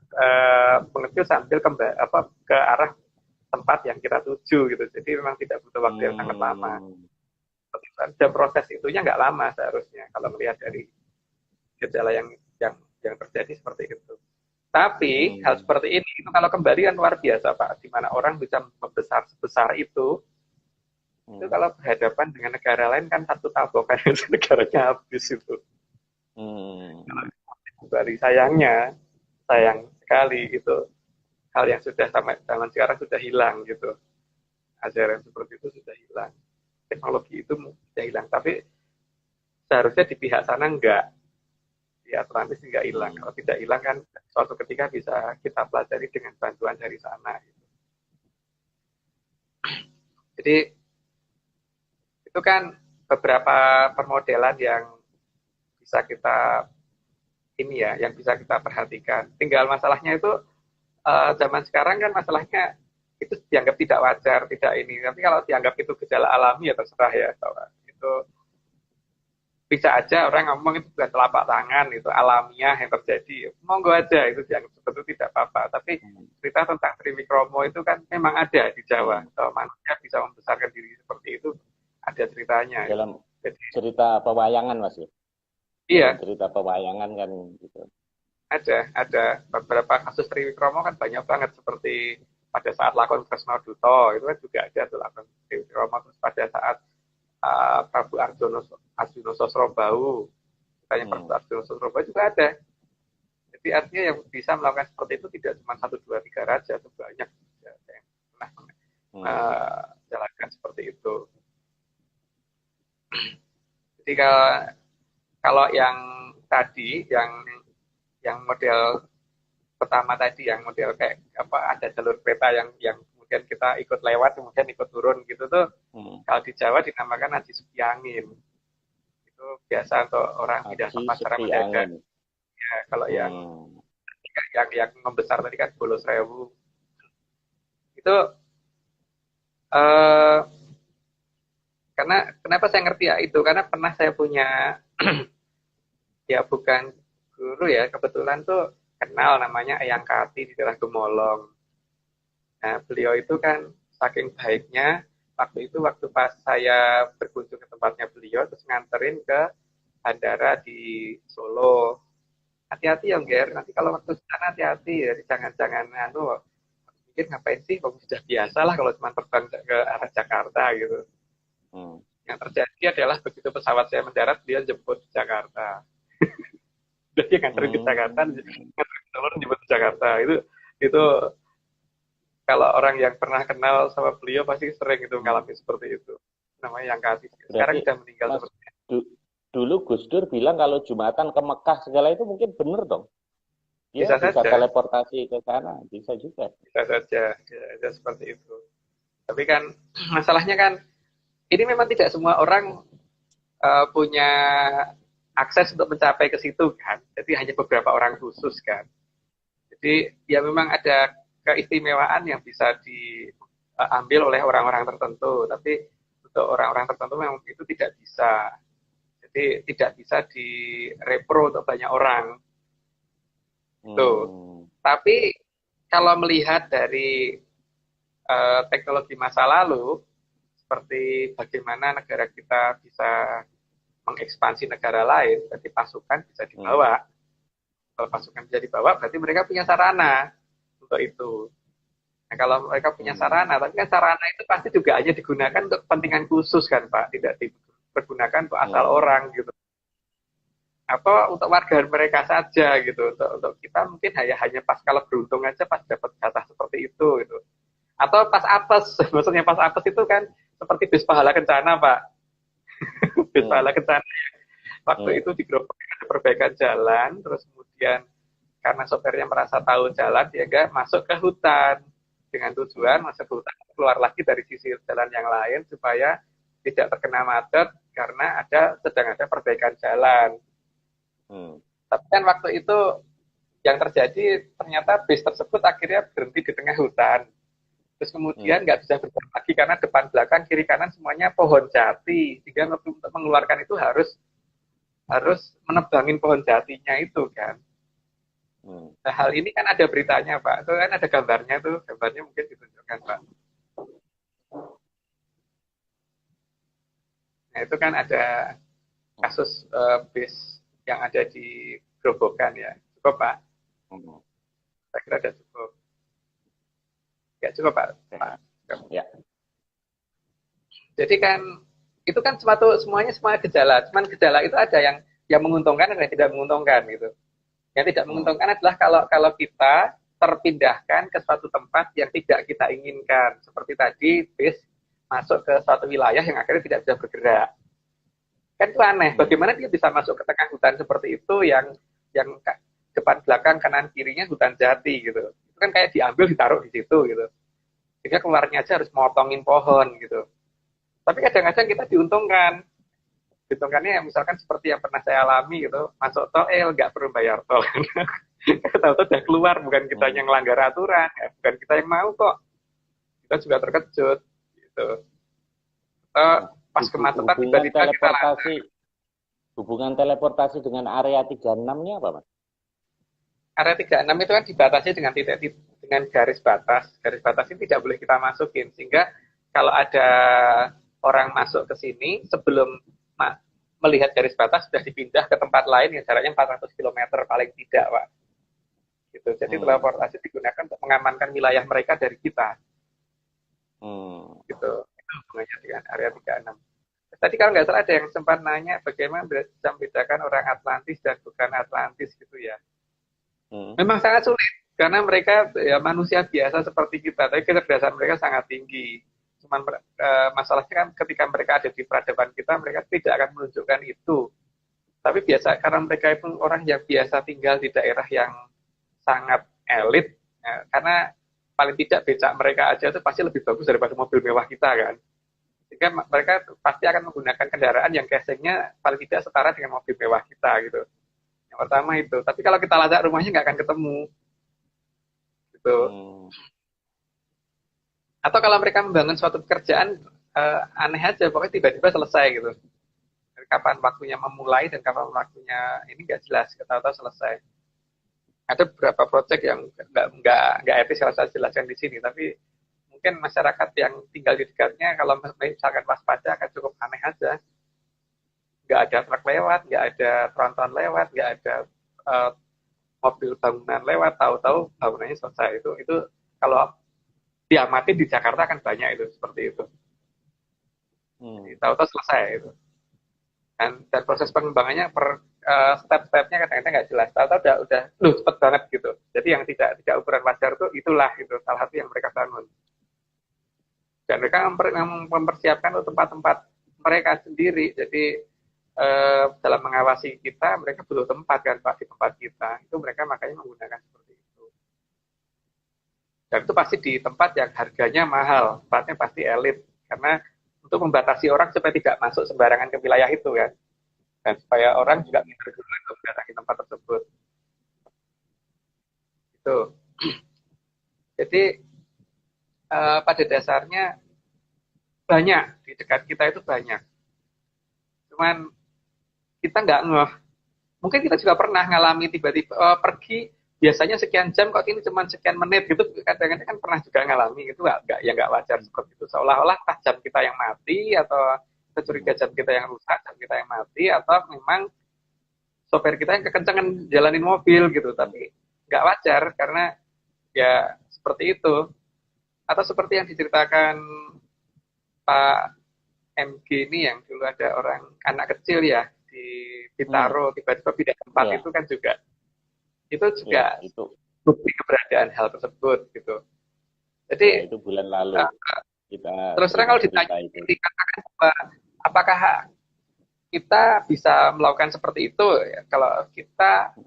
mengecil sambil kembali ke arah tempat yang kita tuju gitu. Jadi memang tidak butuh waktu yang sangat lama. Hmm. Dan proses itunya nggak lama seharusnya kalau melihat dari gejala yang terjadi seperti itu. Tapi hal Hmm. seperti ini itu kalau kembali kan luar biasa Pak, di mana orang bisa membesar sebesar itu Hmm. kalau berhadapan dengan negara lain kan satu tabokan itu negaranya habis itu. Hmm. Dari sayang sekali itu hal yang sudah sampai zaman sekarang sudah hilang gitu. Ajaran seperti itu sudah hilang. Teknologi itu sudah hilang. Tapi seharusnya di pihak sana enggak. Di Atlantis enggak hilang. Hmm. Kalau tidak hilang kan suatu ketika bisa kita pelajari dengan bantuan dari sana. Gitu. Jadi itu kan beberapa permodelan yang bisa kita ini ya, yang bisa kita perhatikan. Tinggal masalahnya itu zaman sekarang kan masalahnya itu dianggap tidak wajar, tidak ini. Tapi kalau dianggap itu gejala alami ya terserah ya. Itu bisa aja orang ngomong itu bukan telapak tangan, itu alamiah yang terjadi. Monggo aja itu dianggap seperti itu tidak apa-apa. Tapi Hmm. cerita tentang Triwikromo itu kan memang ada di Jawa. Hmm. Kalau manusia bisa membesarkan diri seperti itu, ada ceritanya. Gitu. Dalam Jadi cerita pewayangan, Mas ya? Dalam iya, cerita pewayangan kan gitu. ada beberapa kasus Triwikromo kan banyak banget seperti pada saat lakon Kresna Duto itu kan juga ada tuh lakon Triwikromo terus pada saat Prabu Arjuna Sosrobau tanya Prabu Hmm. Arjuna Sosrobau juga ada jadi artinya yang bisa melakukan seperti itu tidak cuma satu dua tiga raja itu banyak yang pernah Hmm. menjalankan seperti itu jadi kalau yang tadi yang model pertama tadi yang model kayak apa ada jalur kereta yang kemudian kita ikut lewat kemudian ikut turun gitu tuh Hmm. kalau di Jawa dinamakan haji sepi angin itu biasa untuk orang tidak Aji tepat cara sepi mendadak angin. ya, kalau Hmm. yang membesar tadi kan bolos rewu itu eh, karena kenapa saya ngerti ya itu karena pernah saya punya ya bukan guru ya kebetulan tuh kenal namanya Eyang Kati di daerah Gemolong. Nah, beliau itu kan saking baiknya, waktu pas saya berkunjung ke tempatnya beliau, terus nganterin ke bandara di Solo. Hati-hati ya, Ger. Hmm. Nanti kalau waktu sana hati-hati ya. Jangan-jangan, anu, mikir ngapain sih, kamu sudah biasa lah kalau cuma terbang ke arah Jakarta gitu. Hmm. Yang terjadi adalah begitu pesawat saya mendarat, dia jemput di Jakarta. Dia nganterin ke Jakarta, Hmm. nganterin ke Solo, jemput di Jakarta. Itu kalau orang yang pernah kenal sama beliau pasti sering itu Hmm. mengalami seperti itu. Namanya yang kasih. Sekarang Berarti, sudah meninggal Mas, seperti itu. dulu Gus Dur bilang kalau Jumatan ke Mekah segala itu mungkin benar dong. Dia Bisa bisa saja, teleportasi ke sana, bisa juga. bisa saja, bisa saja seperti itu. Tapi kan masalahnya kan ini memang tidak semua orang punya akses untuk mencapai ke situ kan. Jadi hanya beberapa orang khusus kan. Jadi ya memang ada keistimewaan yang bisa diambil oleh orang-orang tertentu. Tapi untuk orang-orang tertentu memang itu tidak bisa. Jadi tidak bisa direpro untuk banyak orang. Itu. Hmm. Tapi kalau melihat dari teknologi masa lalu, seperti bagaimana negara kita bisa mengekspansi negara lain, berarti pasukan bisa Hmm. dibawa. Kalau pasukan bisa dibawa, berarti mereka punya sarana untuk itu. Nah, kalau mereka punya Hmm. sarana, tapi kan sarana itu pasti juga hanya digunakan untuk kepentingan khusus kan Pak, tidak dipergunakan untuk asal Hmm. orang gitu. Atau untuk warga mereka saja gitu. Untuk kita mungkin hanya pas kalau beruntung aja pas dapat jatah seperti itu gitu. Atau pas apes, maksudnya pas apes itu kan seperti bis pahala kencana Pak. Bis Hmm. pahala kencana waktu Iya. itu digerobak ada perbaikan jalan, terus kemudian karena sopirnya merasa tahu jalan, dia enggak masuk ke hutan dengan tujuan Hmm. masuk ke hutan keluar lagi dari sisi jalan yang lain supaya tidak terkena macet karena sedang ada perbaikan jalan. Hmm. Tapi kan waktu itu yang terjadi ternyata bis tersebut akhirnya berhenti di tengah hutan. Terus kemudian nggak bisa berjalan lagi karena depan belakang kiri kanan semuanya pohon jati, sehingga untuk mengeluarkan itu harus menebangin pohon jatinya itu kan. Nah, hal ini kan ada beritanya Pak, itu kan ada gambarnya tuh, gambarnya mungkin ditunjukkan Pak. Nah itu kan ada kasus bis yang ada di Grobogan ya, cukup Pak? Saya kira ada cukup. Ya cukup Pak. Ya. Jadi kan itu kan semuanya gejala. Cuman gejala itu ada yang menguntungkan dan yang tidak menguntungkan gitu. Yang tidak menguntungkan adalah kalau kita terpindahkan ke suatu tempat yang tidak kita inginkan. Seperti tadi bis masuk ke suatu wilayah yang akhirnya tidak bisa bergerak. Kan itu aneh. Bagaimana dia bisa masuk ke tengah hutan seperti itu yang depan belakang kanan kirinya hutan jati gitu. Itu kan kayak diambil ditaruh di situ gitu. Sehingga keluarnya aja harus motongin pohon gitu. Tapi kadang-kadang kita diuntungkan. Diuntungkannya misalkan seperti yang pernah saya alami gitu, masuk tol nggak perlu bayar tol. Tahu-tahu udah keluar, bukan kita yang melanggar aturan, ya. Bukan kita yang mau kok. Kita juga terkejut gitu. Pas kemacetan tiba-tiba kita hubungan teleportasi dengan area 36 ini apa, Mas? Area 36 itu kan dibatasi dengan dengan garis batas. Garis batas ini tidak boleh kita masukin, sehingga kalau ada orang masuk ke sini sebelum melihat garis batas sudah dipindah ke tempat lain yang jaraknya 400 km paling tidak, Pak. Gitu. Jadi teleportasi digunakan untuk mengamankan wilayah mereka dari kita. Gitu. Itu hubungannya dengan area 36. Tadi kalau nggak salah ada yang sempat nanya bagaimana bisa membedakan orang Atlantis dan bukan Atlantis gitu ya. Memang sangat sulit karena mereka ya manusia biasa seperti kita, tapi kecerdasan mereka sangat tinggi. Cuman masalahnya kan ketika mereka ada di peradaban kita, mereka tidak akan menunjukkan itu. Tapi biasa karena mereka itu orang yang biasa tinggal di daerah yang sangat elit, ya, karena paling tidak becak mereka aja itu pasti lebih bagus daripada mobil mewah kita kan. Sehingga mereka pasti akan menggunakan kendaraan yang casingnya paling tidak setara dengan mobil mewah kita gitu. Yang pertama itu. Tapi kalau kita lacak rumahnya nggak akan ketemu. Gitu. Atau kalau mereka membangun suatu pekerjaan aneh aja, pokoknya tiba-tiba selesai gitu. Kapan waktunya memulai dan kapan waktunya ini nggak jelas, tahu-tahu selesai. Ada beberapa proyek yang nggak etis kalau saya jelaskan di sini, tapi mungkin masyarakat yang tinggal di dekatnya kalau misalkan waspada akan cukup aneh aja. Nggak ada truk lewat, nggak ada tronton lewat, nggak ada mobil bangunan lewat, tahu-tahu bangunannya selesai. Itu kalau diamati di Jakarta kan banyak itu seperti itu. Tahu-tahu selesai itu. Dan proses pengembangannya per step-stepnya kadang-kadang nggak jelas. Tahu-tahu udah cepet banget gitu. Jadi yang tidak ukuran wajar itu itulah itu salah satu yang mereka bangun. Dan mereka mempersiapkan untuk tempat-tempat mereka sendiri. Jadi dalam mengawasi kita, mereka butuh tempat kan Pak di tempat kita. Itu mereka makanya menggunakan seperti itu. Dan itu pasti di tempat yang harganya mahal, tempatnya pasti elit. Karena untuk membatasi orang supaya tidak masuk sembarangan ke wilayah itu kan. Dan supaya orang juga pintar dulu untuk mendatangi tempat tersebut. Itu. Jadi pada dasarnya banyak di dekat kita itu banyak. Cuman kita nggak ngeh. Mungkin kita juga pernah ngalami tiba-tiba pergi biasanya sekian jam kok ini cuma sekian menit gitu, kadang-kadang kan pernah juga ngalami itu nggak wajar seperti itu, seolah-olah jam kita yang mati atau kita curiga jam kita yang rusak, jam kita yang mati, atau memang sopir kita yang kekencangan jalanin mobil gitu, tapi nggak wajar karena ya seperti itu. Atau seperti yang diceritakan Pak MG ini yang dulu ada orang anak kecil ya di Bintaro tiba-tiba pindah tempat itu kan juga itu bukti keberadaan hal tersebut gitu. Jadi itu bulan lalu kita terus terang kalau dikatakan apakah kita bisa melakukan seperti itu ya, kalau kita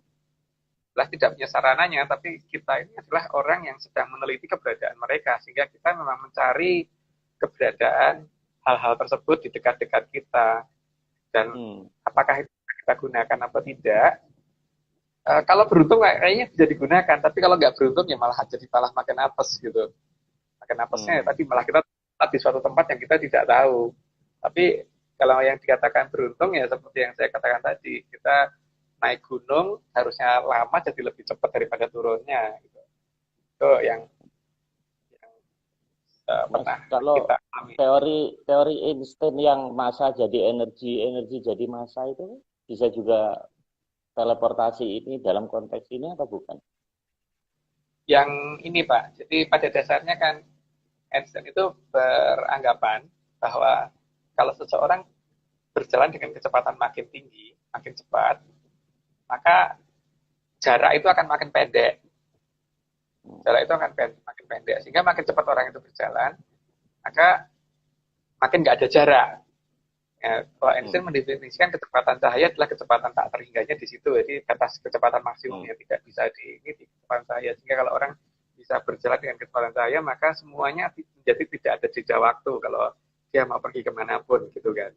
tidak punya sarananya, tapi kita ini adalah orang yang sedang meneliti keberadaan mereka, sehingga kita memang mencari keberadaan hal-hal tersebut di dekat-dekat kita, dan apakah itu kita gunakan atau tidak. Kalau beruntung kayaknya bisa digunakan, tapi kalau nggak beruntung ya malah jadi makin apes gitu. Karena apesnya tadi malah kita di suatu tempat yang kita tidak tahu. Tapi kalau yang dikatakan beruntung ya seperti yang saya katakan tadi, kita naik gunung harusnya lama jadi lebih cepat daripada turunnya. Gitu. Itu yang pernah kalau kita alami. teori Einstein yang massa jadi energi, energi jadi massa itu bisa juga teleportasi ini dalam konteks ini atau bukan? Yang ini Pak, jadi pada dasarnya kan Einstein itu beranggapan bahwa kalau seseorang berjalan dengan kecepatan makin tinggi, makin cepat, maka jarak itu akan makin pendek. Jarak itu akan makin pendek. Sehingga makin cepat orang itu berjalan, maka makin nggak ada jarak. Ya, kalau Einstein mendefinisikan kecepatan cahaya adalah kecepatan tak terhingganya di situ. Jadi batas kecepatan maksimum yang tidak bisa di kecepatan cahaya. Sehingga kalau orang bisa berjalan dengan kecepatan cahaya, maka semuanya menjadi tidak ada jeda waktu kalau dia mau pergi kemanapun gitu kan.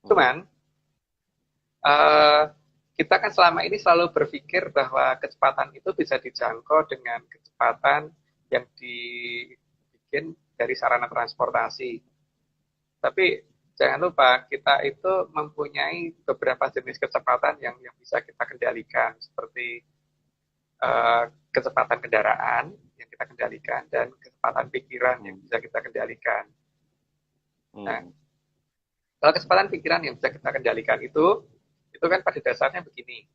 Cuman kita kan selama ini selalu berpikir bahwa kecepatan itu bisa dijangkau dengan kecepatan yang dibikin dari sarana transportasi. Tapi jangan lupa kita itu mempunyai beberapa jenis kecepatan yang bisa kita kendalikan, seperti kecepatan kendaraan yang kita kendalikan dan kecepatan pikiran yang bisa kita kendalikan. Nah, kalau kecepatan pikiran yang bisa kita kendalikan itu kan pada dasarnya begini.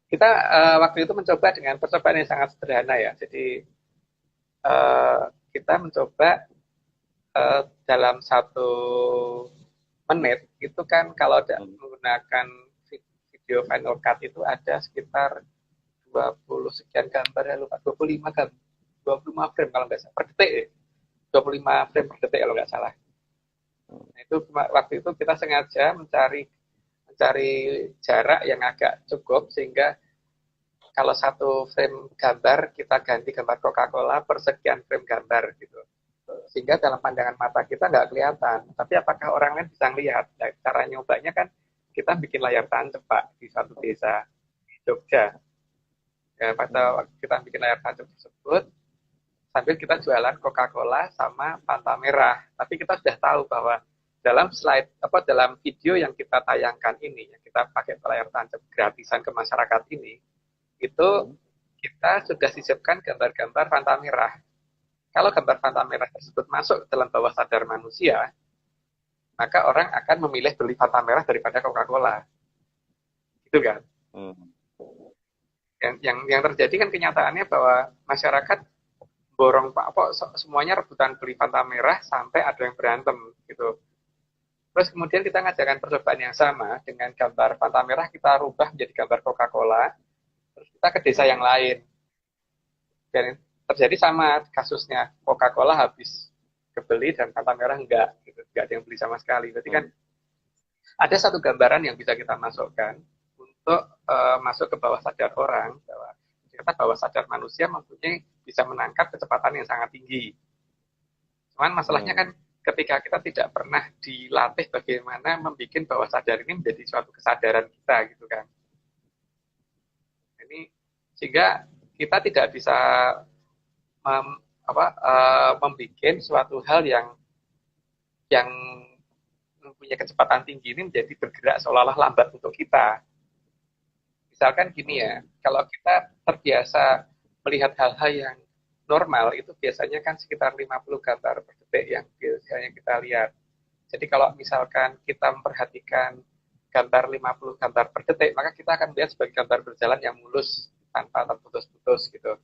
Kita waktu itu mencoba dengan percobaan yang sangat sederhana ya. Jadi kita mencoba dalam 1 menit itu kan kalau menggunakan video Final Cut itu ada sekitar 20 sekian gambar ya lupa 25 frame kalau nggak salah per detik ya. 25 frame per detik kalau nggak salah. Nah, itu waktu itu kita sengaja mencari jarak yang agak cukup sehingga kalau 1 frame gambar kita ganti gambar Coca-Cola per sekian frame gambar gitu. Sehingga dalam pandangan mata kita nggak kelihatan. Tapi apakah orang lain bisa lihat? Nah, cara nyobanya kan kita bikin layar tancap Pak di suatu desa di Jogja. Ya, pada waktu kita bikin layar tancap tersebut, sambil kita jualan Coca-Cola sama Fanta merah. Tapi kita sudah tahu bahwa dalam dalam video yang kita tayangkan ini, yang kita pakai layar tancap gratisan ke masyarakat ini, itu kita sudah sisipkan gambar-gambar Fanta merah. Kalau gambar Fanta merah tersebut masuk dalam bawah sadar manusia, maka orang akan memilih beli Fanta merah daripada Coca-Cola. Gitu kan? Yang terjadi kan kenyataannya bahwa masyarakat borong semuanya rebutan beli Fanta merah sampai ada yang berantem gitu. Terus kemudian kita ngajarkan percobaan yang sama dengan gambar Fanta merah kita rubah menjadi gambar Coca-Cola. Terus kita ke desa yang lain. Dan terjadi sama kasusnya, Coca-Cola habis kebeli dan Fanta merah enggak ada yang beli sama sekali. Berarti kan ada satu gambaran yang bisa kita masukkan untuk masuk ke bawah sadar orang bahwa ternyata bawah sadar manusia mempunyai bisa menangkap kecepatan yang sangat tinggi. Cuman masalahnya kan ketika kita tidak pernah dilatih bagaimana membuat bawah sadar ini menjadi suatu kesadaran kita gitu kan. Ini sehingga kita tidak bisa membuat suatu hal yang mempunyai kecepatan tinggi ini menjadi bergerak seolah-olah lambat untuk kita. Misalkan gini ya, kalau kita terbiasa melihat hal-hal yang normal, itu biasanya kan sekitar 50 gambar per detik yang biasanya kita lihat. Jadi kalau misalkan kita memperhatikan gambar 50 gambar per detik, maka kita akan melihat sebagai gambar berjalan yang mulus, tanpa terputus-putus gitu.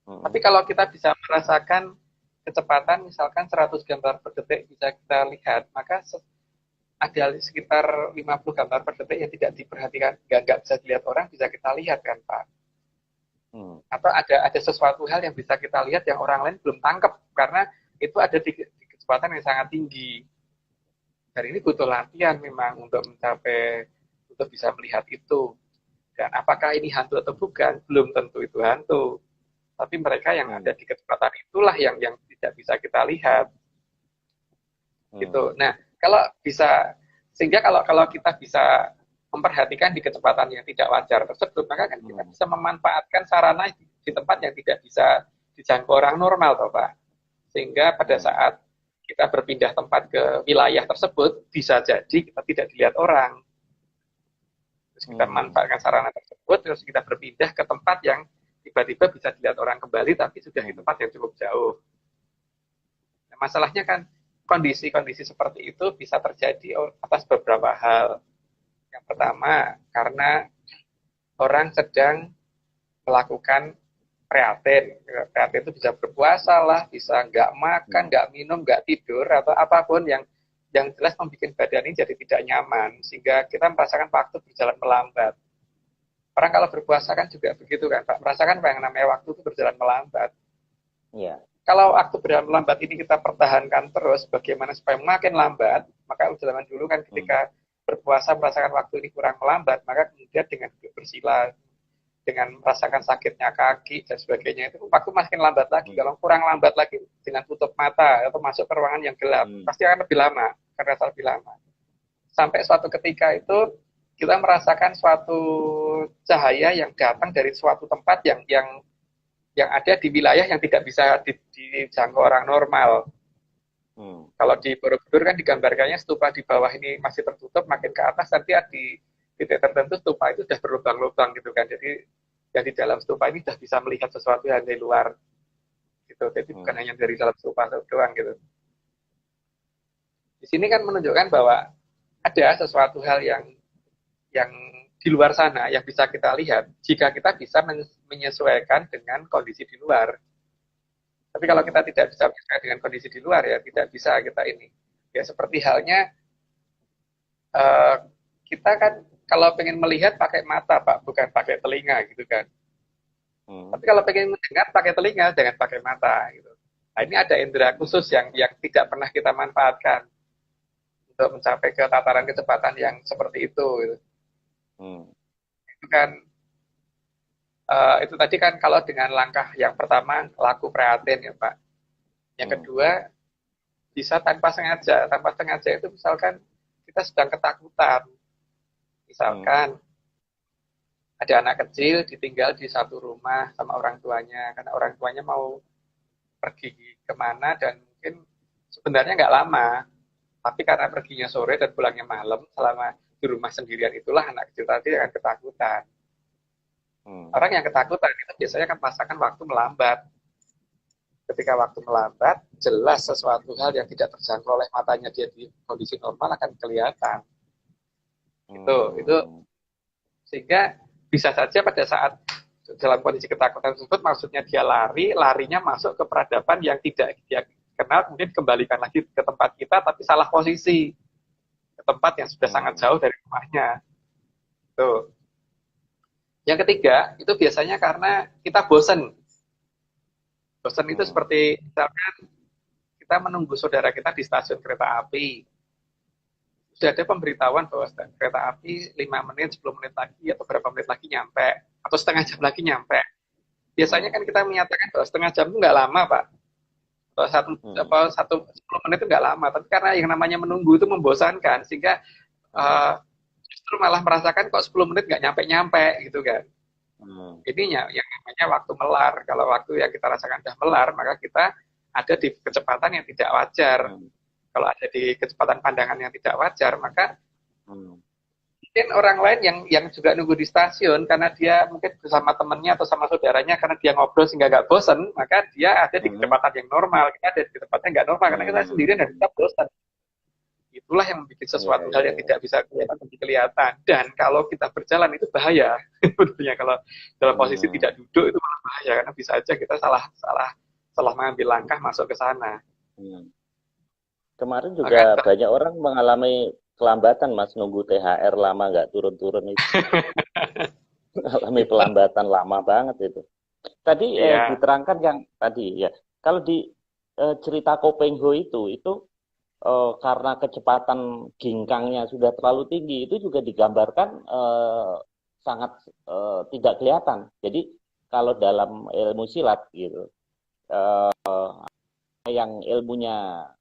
Tapi kalau kita bisa merasakan kecepatan misalkan 100 gambar per detik bisa kita lihat, maka ada sekitar 50 gambar per detik yang tidak diperhatikan, nggak bisa dilihat orang, bisa kita lihat kan Pak. Atau ada sesuatu hal yang bisa kita lihat yang orang lain belum tangkap, karena itu ada di kecepatan yang sangat tinggi. Dan ini butuh latihan memang untuk bisa melihat itu. Dan apakah ini hantu atau bukan, belum tentu itu hantu. Tapi mereka yang ada di kecepatan itulah yang tidak bisa kita lihat. Gitu. Nah, kalau kita bisa memperhatikan di kecepatan yang tidak wajar tersebut, maka kan kita bisa memanfaatkan sarana di tempat yang tidak bisa dijangkau orang normal toh Pak. Sehingga pada saat kita berpindah tempat ke wilayah tersebut, bisa jadi kita tidak dilihat orang. Terus kita manfaatkan sarana tersebut, terus kita berpindah ke tempat yang tiba-tiba bisa dilihat orang kembali, tapi sudah di tempat yang cukup jauh. Nah, masalahnya kan kondisi-kondisi seperti itu bisa terjadi atas beberapa hal. Yang pertama, karena orang sedang melakukan prihatin. Prihatin itu bisa berpuasa lah, bisa nggak makan, nggak minum, nggak tidur, atau apapun yang jelas membuat badan ini jadi tidak nyaman, sehingga kita merasakan waktu berjalan melambat. Orang kalau berpuasa kan juga begitu kan, Pak, merasakan yang namanya waktu itu berjalan melambat. Iya. Kalau waktu berjalan melambat ini kita pertahankan terus, bagaimana supaya makin lambat, maka zaman dulu kan ketika berpuasa merasakan waktu ini kurang melambat, maka kemudian dengan bersila, dengan merasakan sakitnya kaki dan sebagainya, itu waktu makin lambat lagi. Kalau kurang lambat lagi dengan tutup mata atau masuk ke ruangan yang gelap, pasti akan lebih lama, karena lebih lama. Sampai suatu ketika itu kita merasakan suatu cahaya yang datang dari suatu tempat yang ada di wilayah yang tidak bisa dijangkau orang normal. Kalau di Borobudur kan digambarkannya stupa di bawah ini masih tertutup, makin ke atas nanti di titik tertentu stupa itu sudah berlubang-lubang gitu kan. Jadi yang di dalam stupa ini sudah bisa melihat sesuatu yang dari luar gitu. Jadi bukan hanya dari dalam stupa doang gitu. Di sini kan menunjukkan bahwa ada sesuatu hal yang di luar sana yang bisa kita lihat jika kita bisa menyesuaikan dengan kondisi di luar. Tapi kalau kita tidak bisa menyesuaikan dengan kondisi di luar, ya tidak bisa kita ini. Ya seperti halnya kita kan kalau pengen melihat pakai mata, Pak, bukan pakai telinga gitu kan. Tapi kalau pengen mendengar pakai telinga, jangan pakai mata gitu. Nah, ini ada indera khusus yang tidak pernah kita manfaatkan untuk mencapai ke tataran kecepatan yang seperti itu gitu. Itu kan itu tadi kan kalau dengan langkah yang pertama laku prihatin ya Pak. Yang kedua bisa tanpa sengaja. Tanpa sengaja itu misalkan kita sedang ketakutan. Misalkan ada anak kecil ditinggal di satu rumah sama orang tuanya karena orang tuanya mau pergi kemana dan mungkin sebenarnya nggak lama, tapi karena perginya sore dan pulangnya malam, selama di rumah sendirian itulah anak kecil tadi akan ketakutan. Orang yang ketakutan itu biasanya akan merasakan waktu melambat. Ketika waktu melambat, jelas sesuatu hal yang tidak terjangkau oleh matanya dia di kondisi normal akan kelihatan. Itu sehingga bisa saja pada saat dalam kondisi ketakutan tersebut maksudnya dia larinya masuk ke peradaban yang tidak dia kenal, kemudian kembalikan lagi ke tempat kita tapi salah posisi, ke tempat yang sudah sangat jauh dari rumahnya. Tuh. Yang ketiga itu biasanya karena kita bosan. Bosan itu seperti misalkan kita menunggu saudara kita di stasiun kereta api. Sudah ada pemberitahuan bahwa kereta api 5 menit, 10 menit lagi, atau berapa menit lagi nyampe, atau setengah jam lagi nyampe. Biasanya kan kita menyatakan bahwa setengah jam itu nggak lama, Pak. Atau 10 menit itu nggak lama. Tapi karena yang namanya menunggu itu membosankan, sehingga justru malah merasakan kok 10 menit nggak nyampe-nyampe, gitu kan. Ininya yang namanya waktu melar. Kalau waktu yang kita rasakan sudah melar, maka kita ada di kecepatan yang tidak wajar. Kalau ada di kecepatan pandangan yang tidak wajar, maka mungkin orang lain yang juga nunggu di stasiun karena dia mungkin bersama temannya atau sama saudaranya karena dia ngobrol sehingga nggak bosan, maka dia ada di kecepatan yang normal. Kita ada di kecepatan yang nggak normal karena kita sendirian dan kita bosan. Itulah yang membuat sesuatu hal yang tidak bisa kelihatan. Dan kalau kita berjalan itu bahaya. Sebetulnya kalau dalam posisi tidak duduk itu malah bahaya karena bisa aja kita salah mengambil langkah masuk ke sana. Kemarin juga banyak orang mengalami kelambatan, Mas, nunggu THR lama nggak turun-turun itu. Mengalami pelambatan lama banget itu. Tadi diterangkan yang tadi ya, kalau di cerita Kopengho itu karena kecepatan ginkangnya sudah terlalu tinggi, itu juga digambarkan sangat tidak kelihatan. Jadi kalau dalam ilmu silat gitu, yang ilmunya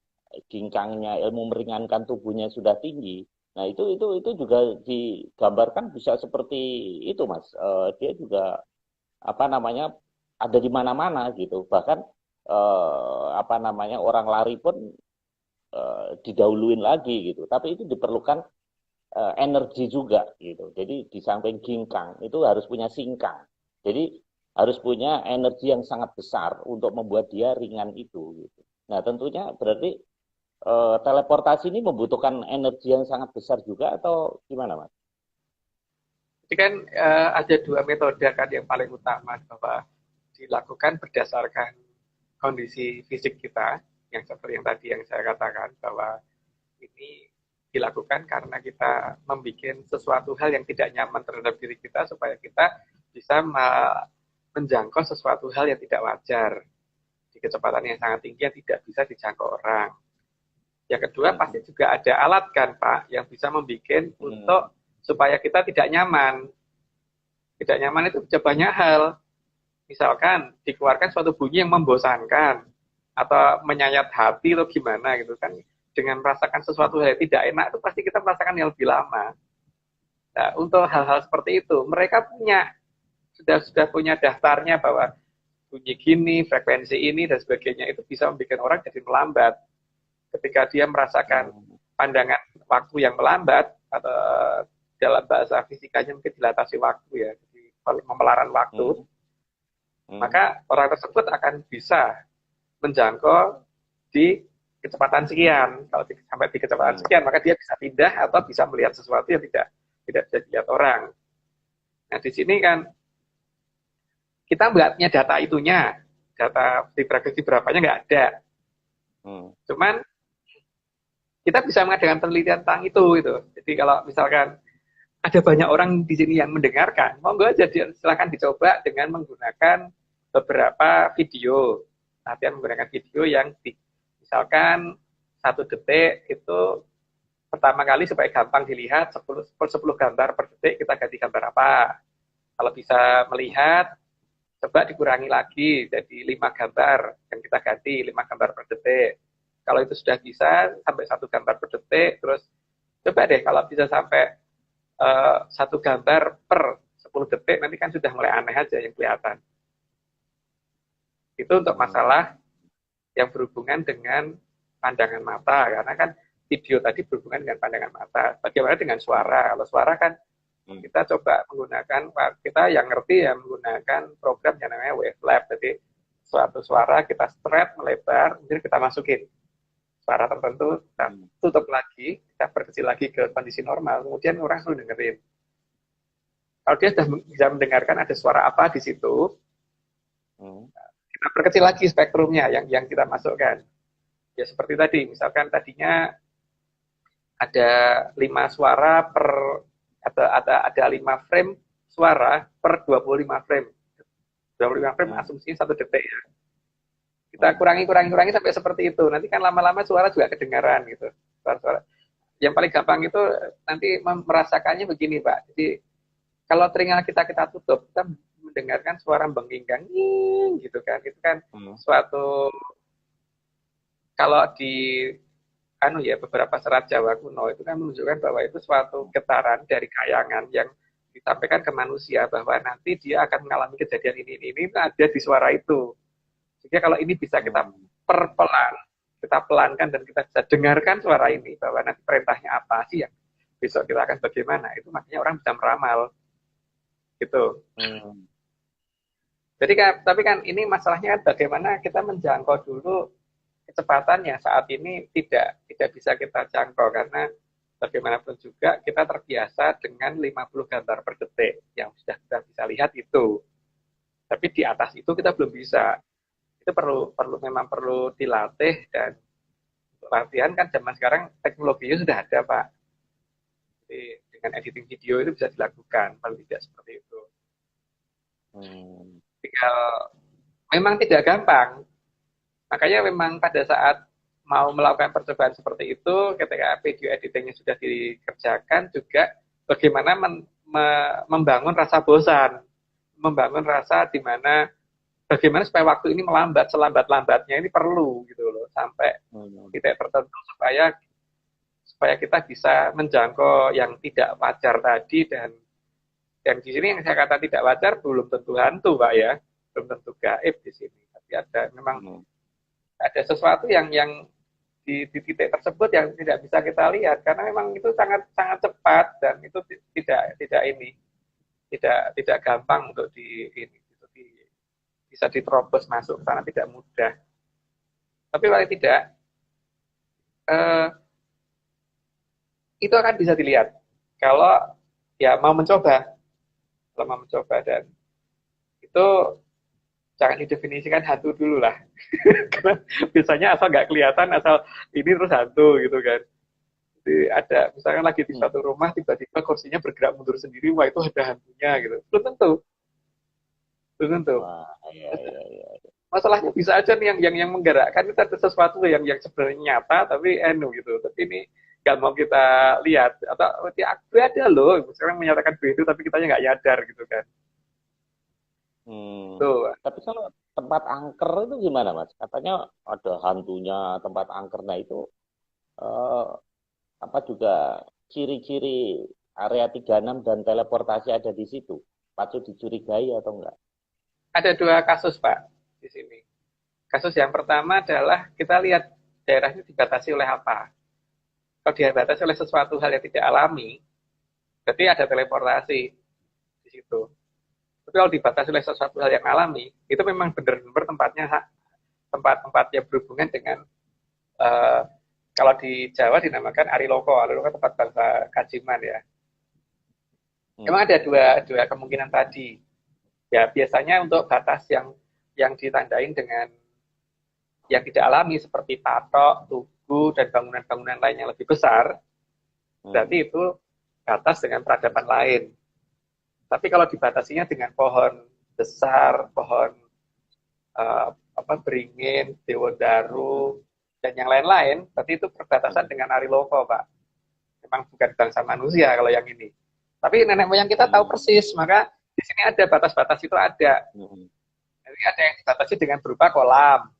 ginkangnya, ilmu meringankan tubuhnya sudah tinggi. Nah, itu juga digambarkan bisa seperti itu, Mas. Dia juga ada di mana-mana gitu. Bahkan apa namanya orang lari pun didahuluin lagi gitu. Tapi itu diperlukan energi juga gitu. Jadi di samping ginkang itu harus punya singkang. Jadi harus punya energi yang sangat besar untuk membuat dia ringan itu gitu. Nah, tentunya berarti teleportasi ini membutuhkan energi yang sangat besar juga atau gimana, Mas? Jadi kan ada dua metode kan yang paling utama bahwa dilakukan berdasarkan kondisi fisik kita, yang seperti yang tadi yang saya katakan bahwa ini dilakukan karena kita membuat sesuatu hal yang tidak nyaman terhadap diri kita supaya kita bisa menjangkau sesuatu hal yang tidak wajar di kecepatan yang sangat tinggi yang tidak bisa dijangkau orang. Yang kedua pasti juga ada alat kan Pak yang bisa membuat untuk supaya kita tidak nyaman. Tidak nyaman itu bisa banyak hal. Misalkan dikeluarkan suatu bunyi yang membosankan atau menyayat hati atau gimana gitu kan. Dengan merasakan sesuatu hal yang tidak enak itu pasti kita merasakan yang lebih lama. Nah, untuk hal-hal seperti itu mereka sudah punya daftarnya bahwa bunyi gini, frekuensi ini dan sebagainya itu bisa membuat orang jadi melambat. Ketika dia merasakan pandangan waktu yang melambat atau dalam bahasa fisikanya mungkin dilatasi waktu ya, jadi pemelaran waktu, maka orang tersebut akan bisa menjangkau di kecepatan sekian. Kalau sampai di kecepatan sekian, maka dia bisa pindah atau bisa melihat sesuatu yang tidak bisa dilihat orang. Nah, di sini kan kita nggak punya data itunya, data di frekuensi berapanya nggak ada. Cuman kita bisa mengadakan penelitian tentang itu. Jadi kalau misalkan ada banyak orang di sini yang mendengarkan, monggo aja silakan dicoba dengan menggunakan beberapa video. Latihan menggunakan video yang misalkan 1 detik itu pertama kali supaya gampang dilihat 10 gambar per detik kita ganti gambar apa. Kalau bisa melihat, coba dikurangi lagi jadi 5 gambar yang kita ganti 5 gambar per detik. Kalau itu sudah bisa sampai 1 gambar per detik, terus coba deh kalau bisa sampai 1 gambar per 10 detik, nanti kan sudah mulai aneh aja yang kelihatan. Itu untuk masalah yang berhubungan dengan pandangan mata, karena kan video tadi berhubungan dengan pandangan mata. Bagaimana dengan suara? Kalau suara kan kita coba menggunakan, kita yang ngerti ya menggunakan program yang namanya Wavelab. Jadi suatu suara kita stretch, melebar, kemudian kita masukin suara tertentu, kita tutup lagi, kita perkecil lagi ke kondisi normal, kemudian orang selalu dengerin. Kalau dia sudah bisa mendengarkan ada suara apa di situ, kita perkecil lagi spektrumnya yang kita masukkan. Ya seperti tadi, misalkan tadinya ada 5 suara per ada 5 frame suara per 25 frame. 25 frame asumsinya 1 detik ya. Kita kurangi sampai seperti itu. Nanti kan lama-lama suara juga kedengaran gitu. Suara-suara. Yang paling gampang itu nanti merasakannya begini, Pak. Jadi kalau telinga kita tutup, kita mendengarkan suara bengkinggang gitu kan. Itu kan suatu, kalau di beberapa serat Jawa kuno itu kan menunjukkan bahwa itu suatu getaran dari kayangan yang disampaikan ke manusia bahwa nanti dia akan mengalami kejadian ini ada di suara itu. Jadi kalau ini bisa kita perpelan, kita pelankan dan kita bisa dengarkan suara ini bahwa nanti perintahnya apa sih yang besok kita akan bagaimana, itu makanya orang bisa meramal gitu. Jadi tapi kan ini masalahnya kan bagaimana kita menjangkau dulu kecepatannya. Saat ini tidak bisa kita jangkau karena bagaimanapun juga kita terbiasa dengan 50 gambar per detik yang sudah kita bisa lihat itu. Tapi di atas itu kita belum bisa. Itu memang perlu dilatih, dan untuk latihan kan zaman sekarang teknologinya sudah ada, Pak. Jadi dengan editing video itu bisa dilakukan, paling tidak seperti itu. Tinggal memang tidak gampang. Makanya memang pada saat mau melakukan percobaan seperti itu, ketika video editingnya sudah dikerjakan juga bagaimana membangun rasa bosan, membangun rasa di mana bagaimana supaya waktu ini melambat selambat-lambatnya, ini perlu gitu loh, sampai titik tertentu supaya kita bisa menjangkau yang tidak wajar tadi. Dan di sini yang saya kata tidak wajar belum tentu hantu, Pak ya, belum tentu gaib di sini, tapi ada memang ada sesuatu yang di titik tersebut yang tidak bisa kita lihat karena memang itu sangat sangat cepat dan itu tidak ini tidak gampang untuk bisa diterobos masuk ke sana, tidak mudah. Tapi paling tidak itu akan bisa dilihat kalau ya mau mencoba, dan itu jangan didefinisikan hantu dulu lah. Karena biasanya asal nggak kelihatan, asal ini terus hantu gitu kan. Jadi ada misalkan lagi di satu rumah tiba-tiba kursinya bergerak mundur sendiri, wah itu ada hantunya gitu. Belum tentu. Wah, iya. Masalahnya bisa aja nih yang menggerakkan itu ada sesuatu yang sebenarnya nyata tapi gitu. Tapi ini nggak mau kita lihat atau ya ada loh sekarang menyatakan begitu tapi kitanya nggak nyadar gitu kan. Tuh. Tapi kalau tempat angker itu gimana Mas? Katanya ada hantunya tempat angker. Nah itu apa juga ciri-ciri area 36 dan teleportasi ada di situ? Patut dicurigai atau enggak? Ada 2 kasus Pak di sini. Kasus yang pertama adalah kita lihat daerahnya dibatasi oleh apa. Kalau dibatasi oleh sesuatu hal yang tidak alami, berarti ada teleportasi di situ. Tapi kalau dibatasi oleh sesuatu hal yang alami, itu memang benar-benar tempat-tempat yang berhubungan dengan kalau di Jawa dinamakan Ariloko. Ariloko tempat bangsa Kajiman ya. Memang ada dua kemungkinan tadi. Ya biasanya untuk batas yang ditandain dengan yang tidak alami seperti patok, tugu dan bangunan-bangunan lain yang lebih besar, berarti itu batas dengan peradaban lain. Tapi kalau dibatasinya dengan pohon besar, pohon beringin, dewodaru dan yang lain-lain, berarti itu perbatasan dengan Ariloko, Pak. Memang bukan bangsa manusia kalau yang ini. Tapi nenek moyang kita tahu persis, maka di sini ada batas-batas itu ada. Jadi ada yang dibatasi dengan berupa kolam.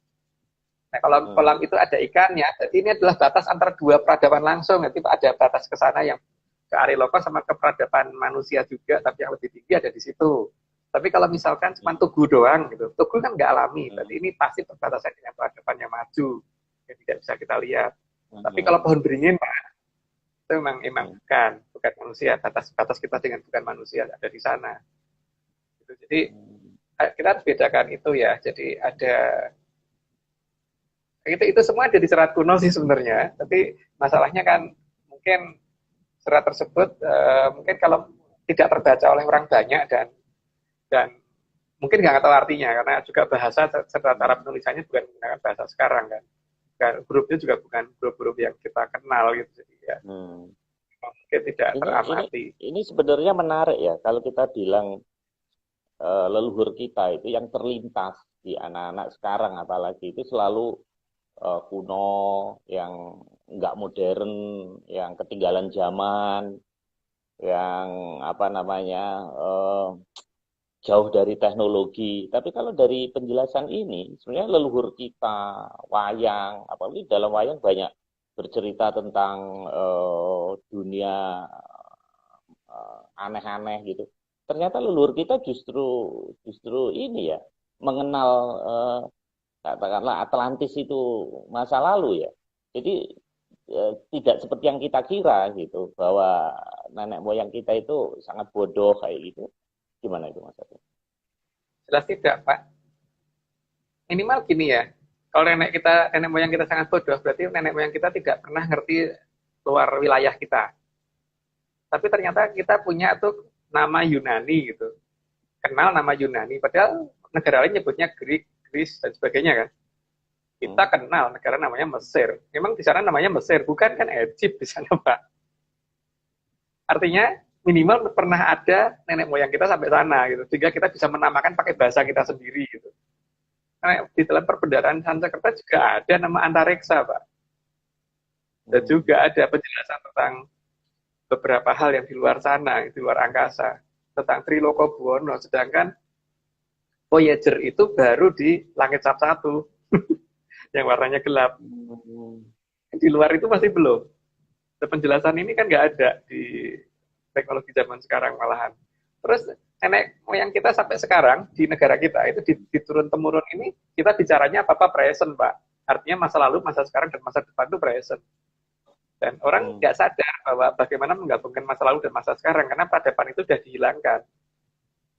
Nah, kalau kolam itu ada ikannya, jadi ini adalah batas antara 2 peradaban langsung. Nanti ada batas ke sana yang ke Ariloko sama ke peradaban manusia juga, tapi yang lebih tinggi ada di situ. Tapi kalau misalkan cuma tugu doang gitu, tugu kan nggak alami, berarti ini pasti perbatasan dengan peradaban yang maju, yang tidak bisa kita lihat. Tapi kalau pohon beringin, Pak, itu memang bukan manusia, batas kita dengan bukan manusia ada di sana. Jadi kita harus bedakan itu ya. Jadi ada itu semua ada di serat kuno sih sebenarnya. Tapi masalahnya kan mungkin serat tersebut mungkin kalau tidak terbaca oleh orang banyak dan mungkin nggak tahu artinya karena juga bahasa serta cara penulisannya bukan menggunakan bahasa sekarang kan. Hurufnya juga bukan huruf-huruf yang kita kenal gitu. Jadi ya mungkin tidak teramati. Ini sebenarnya menarik ya kalau kita bilang leluhur kita itu yang terlintas di anak-anak sekarang apalagi itu selalu kuno, yang nggak modern, yang ketinggalan zaman, yang jauh dari teknologi. Tapi kalau dari penjelasan ini sebenarnya leluhur kita, wayang, apalagi dalam wayang banyak bercerita tentang dunia aneh-aneh gitu. Ternyata leluhur kita justru ini ya mengenal katakanlah Atlantis itu masa lalu ya. Jadi tidak seperti yang kita kira gitu bahwa nenek moyang kita itu sangat bodoh kayak gitu. Gimana itu Mas Adi? Jelas tidak, Pak. Minimal gini ya. Kalau nenek moyang kita sangat bodoh, berarti nenek moyang kita tidak pernah ngerti luar wilayah kita. Tapi ternyata kita punya tuh nama Yunani gitu. Kenal nama Yunani, padahal negara lain nyebutnya Greece dan sebagainya kan. Kita kenal negara namanya Mesir. Memang di sana namanya Mesir, bukan kan Egypt di sana, Pak. Artinya minimal pernah ada nenek moyang kita sampai sana gitu. Sehingga kita bisa menamakan pakai bahasa kita sendiri gitu. Karena di dalam perbendaharaan Sanskerta juga ada nama Antareksa, Pak. Dan juga ada penjelasan tentang beberapa hal yang di luar sana, di luar angkasa, tentang Triloko Buwono, sedangkan Voyager itu baru di langit Sab 1 yang warnanya gelap. Di luar itu masih belum. Dan penjelasan ini kan nggak ada di teknologi zaman sekarang malahan. Terus nenek moyang kita sampai sekarang di negara kita itu di turun-temurun ini kita bicaranya apa-apa present, Pak. Artinya masa lalu, masa sekarang, dan masa depan itu present. Dan orang nggak sadar bahwa bagaimana menggabungkan masa lalu dan masa sekarang, karena peradaban itu sudah dihilangkan.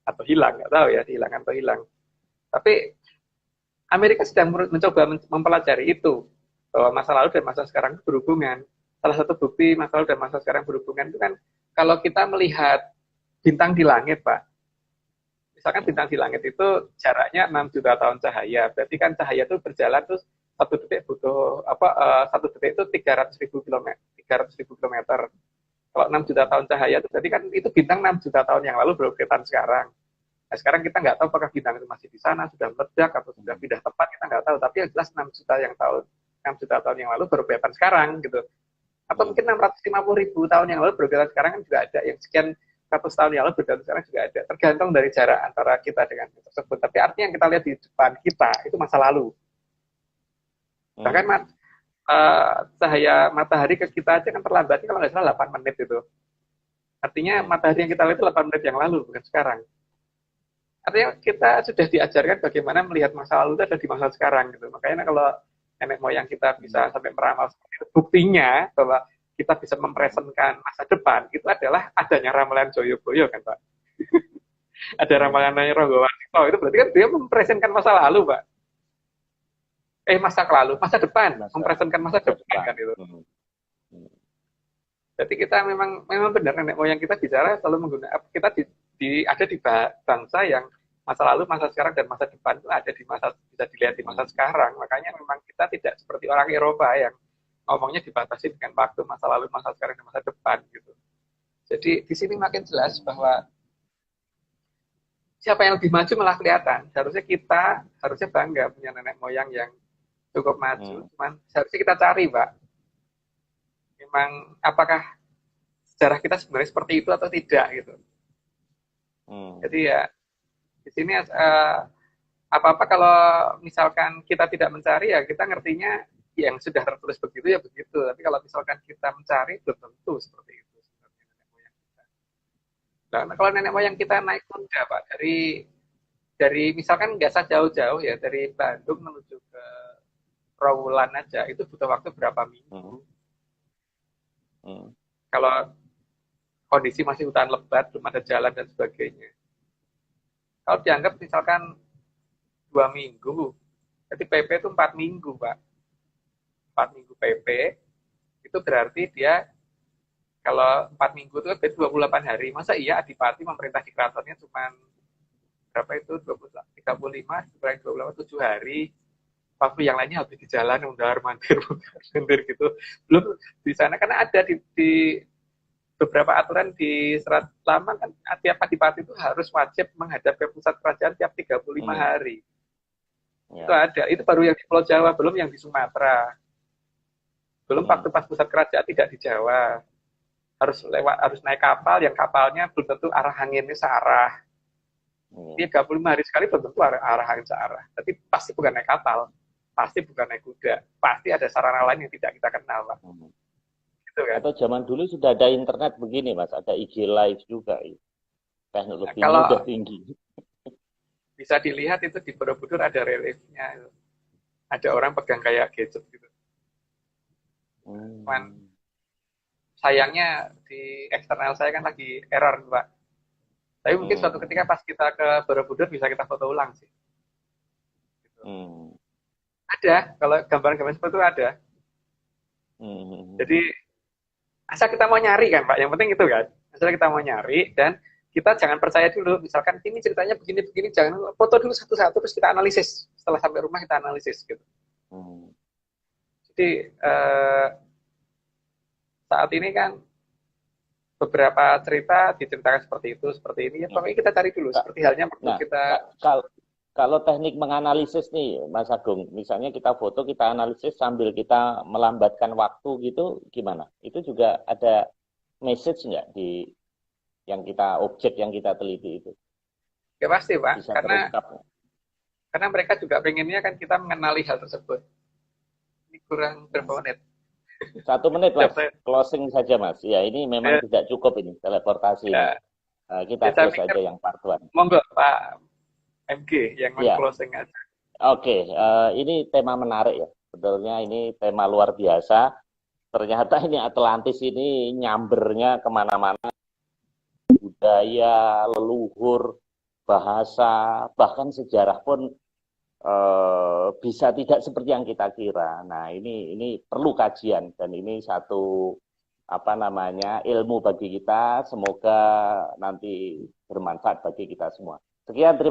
Atau hilang, nggak tahu ya, dihilangkan atau hilang. Tapi Amerika sedang mencoba mempelajari itu, bahwa masa lalu dan masa sekarang itu berhubungan. Salah satu bukti masa lalu dan masa sekarang berhubungan itu kan, kalau kita melihat bintang di langit, Pak. Misalkan bintang di langit itu jaraknya 6 juta tahun cahaya. Berarti kan cahaya itu berjalan terus satu detik butuh satu detik itu 300.000 kilometer. 300.000 kilometer. Kalau 6 juta tahun cahaya itu berarti kan itu bintang 6 juta tahun yang lalu baru kelihatan sekarang. Nah, sekarang kita nggak tahu apakah bintang itu masih di sana, sudah meledak atau sudah pindah tempat, kita nggak tahu. Tapi yang jelas 6 juta tahun yang lalu baru kelihatan sekarang gitu. Atau mungkin 650.000 tahun yang lalu baru kelihatan sekarang kan juga ada. Yang sekian 100 tahun yang lalu bergantung sekarang juga ada. Tergantung dari jarak antara kita dengan yang tersebut. Tapi artinya yang kita lihat di depan kita itu masa lalu. Bahkan cahaya matahari ke kita aja kan terlambatnya kalau nggak salah 8 menit itu. Artinya matahari yang kita lihat itu 8 menit yang lalu, bukan sekarang. Artinya kita sudah diajarkan bagaimana melihat masa lalu itu ada di masa sekarang gitu. Makanya kalau nenek moyang kita bisa sampai meramal seperti itu, buktinya bahwa kita bisa mempresentkan masa depan, itu adalah adanya ramalan Joyoboyo kan Pak. Ada ramalan Ronggo Warsito, itu berarti kan dia mempresentkan masa lalu Pak. Masa depan, mempresentkan masa depan kan itu. Jadi kita memang benar nenek moyang kita bicara selalu menggunakan, kita ada di bangsa yang masa lalu, masa sekarang, dan masa depan itu ada di masa, bisa dilihat di masa sekarang. Makanya memang kita tidak seperti orang Eropa yang ngomongnya dibatasi dengan waktu masa lalu, masa sekarang, dan masa depan gitu. Jadi di sini makin jelas bahwa siapa yang lebih maju malah kelihatan. Seharusnya kita bangga punya nenek moyang yang cukup maju. Cuman seharusnya kita cari, Pak. Memang apakah sejarah kita sebenarnya seperti itu atau tidak gitu. Jadi ya di sini apa-apa kalau misalkan kita tidak mencari ya kita ngertinya yang sudah tertulis begitu ya begitu. Tapi kalau misalkan kita mencari belum tentu seperti itu sebenarnya nenek moyang kita. Nah, kalau nenek moyang kita naik kuda Pak dari misalkan nggak usah jauh-jauh ya dari Bandung menuju ke Rawulan aja itu butuh waktu berapa minggu. Kalau kondisi masih hutan lebat belum ada jalan dan sebagainya. Kalau dianggap misalkan 2 minggu, jadi PP itu 4 minggu Pak. 4 minggu PP, itu berarti dia, kalau 4 minggu itu 28 hari, masa iya Adipati memerintah di keratonnya cuma, berapa itu, 35, kurang 28, 7 hari, waktu yang lainnya habis di jalan, mundar-mandir gitu. Belum di sana, karena ada di beberapa aturan di Serat Lama kan tiap adipati itu harus wajib menghadap ke pusat kerajaan tiap 35 hari. Ya. Itu ada, itu baru yang di Pulau Jawa, belum yang di Sumatera. Belum waktu pas pusat kerajaan tidak di Jawa. Harus naik kapal, yang kapalnya belum tentu arah anginnya searah. 35 hari sekali belum tentu arah angin searah. Tapi pasti bukan naik kapal, pasti bukan naik kuda, pasti ada sarana lain yang tidak kita kenal, Pak. Kan? Atau zaman dulu sudah ada internet begini Mas, ada IG Live juga. Teknologinya udah tinggi. Bisa dilihat itu di Borobudur ada reliefnya. Ada orang pegang kayak gadget gitu. Cuman sayangnya di eksternal saya kan lagi error Pak. Tapi mungkin suatu ketika pas kita ke Borobudur bisa kita foto ulang sih. Gitu. Ada, kalau gambaran-gambaran seperti itu ada. Jadi asal kita mau nyari kan Pak, yang penting itu kan. Asal kita mau nyari dan kita jangan percaya dulu. Misalkan ini ceritanya begini-begini, jangan foto dulu satu-satu terus kita analisis. Setelah sampai rumah kita analisis gitu. Jadi saat ini kan beberapa cerita diceritakan seperti itu, seperti ini. Ya pokoknya kita cari dulu. Seperti halnya kita. Kalau teknik menganalisis nih, Mas Agung, misalnya kita foto, kita analisis sambil kita melambatkan waktu gitu, gimana? Itu juga ada message nggak di objek yang kita teliti itu? Ya pasti, Pak. Karena mereka juga pengennya kan kita mengenali hal tersebut. Ini kurang berapa menit? 1 menit, Mas. Closing saja, Mas. Ya, ini memang tidak cukup ini, teleportasi. Ya. Kita saya close pikir, aja yang part 1. monggo Pak MG yang Ya, closing aja. oke. Ini tema menarik ya. Sebetulnya ini tema luar biasa. Ternyata ini Atlantis ini nyambernya kemana-mana. Budaya, leluhur, bahasa, bahkan sejarah pun bisa tidak seperti yang kita kira. Nah, ini perlu kajian dan ini satu apa namanya ilmu bagi kita. Semoga nanti bermanfaat bagi kita semua. Sekian. Terima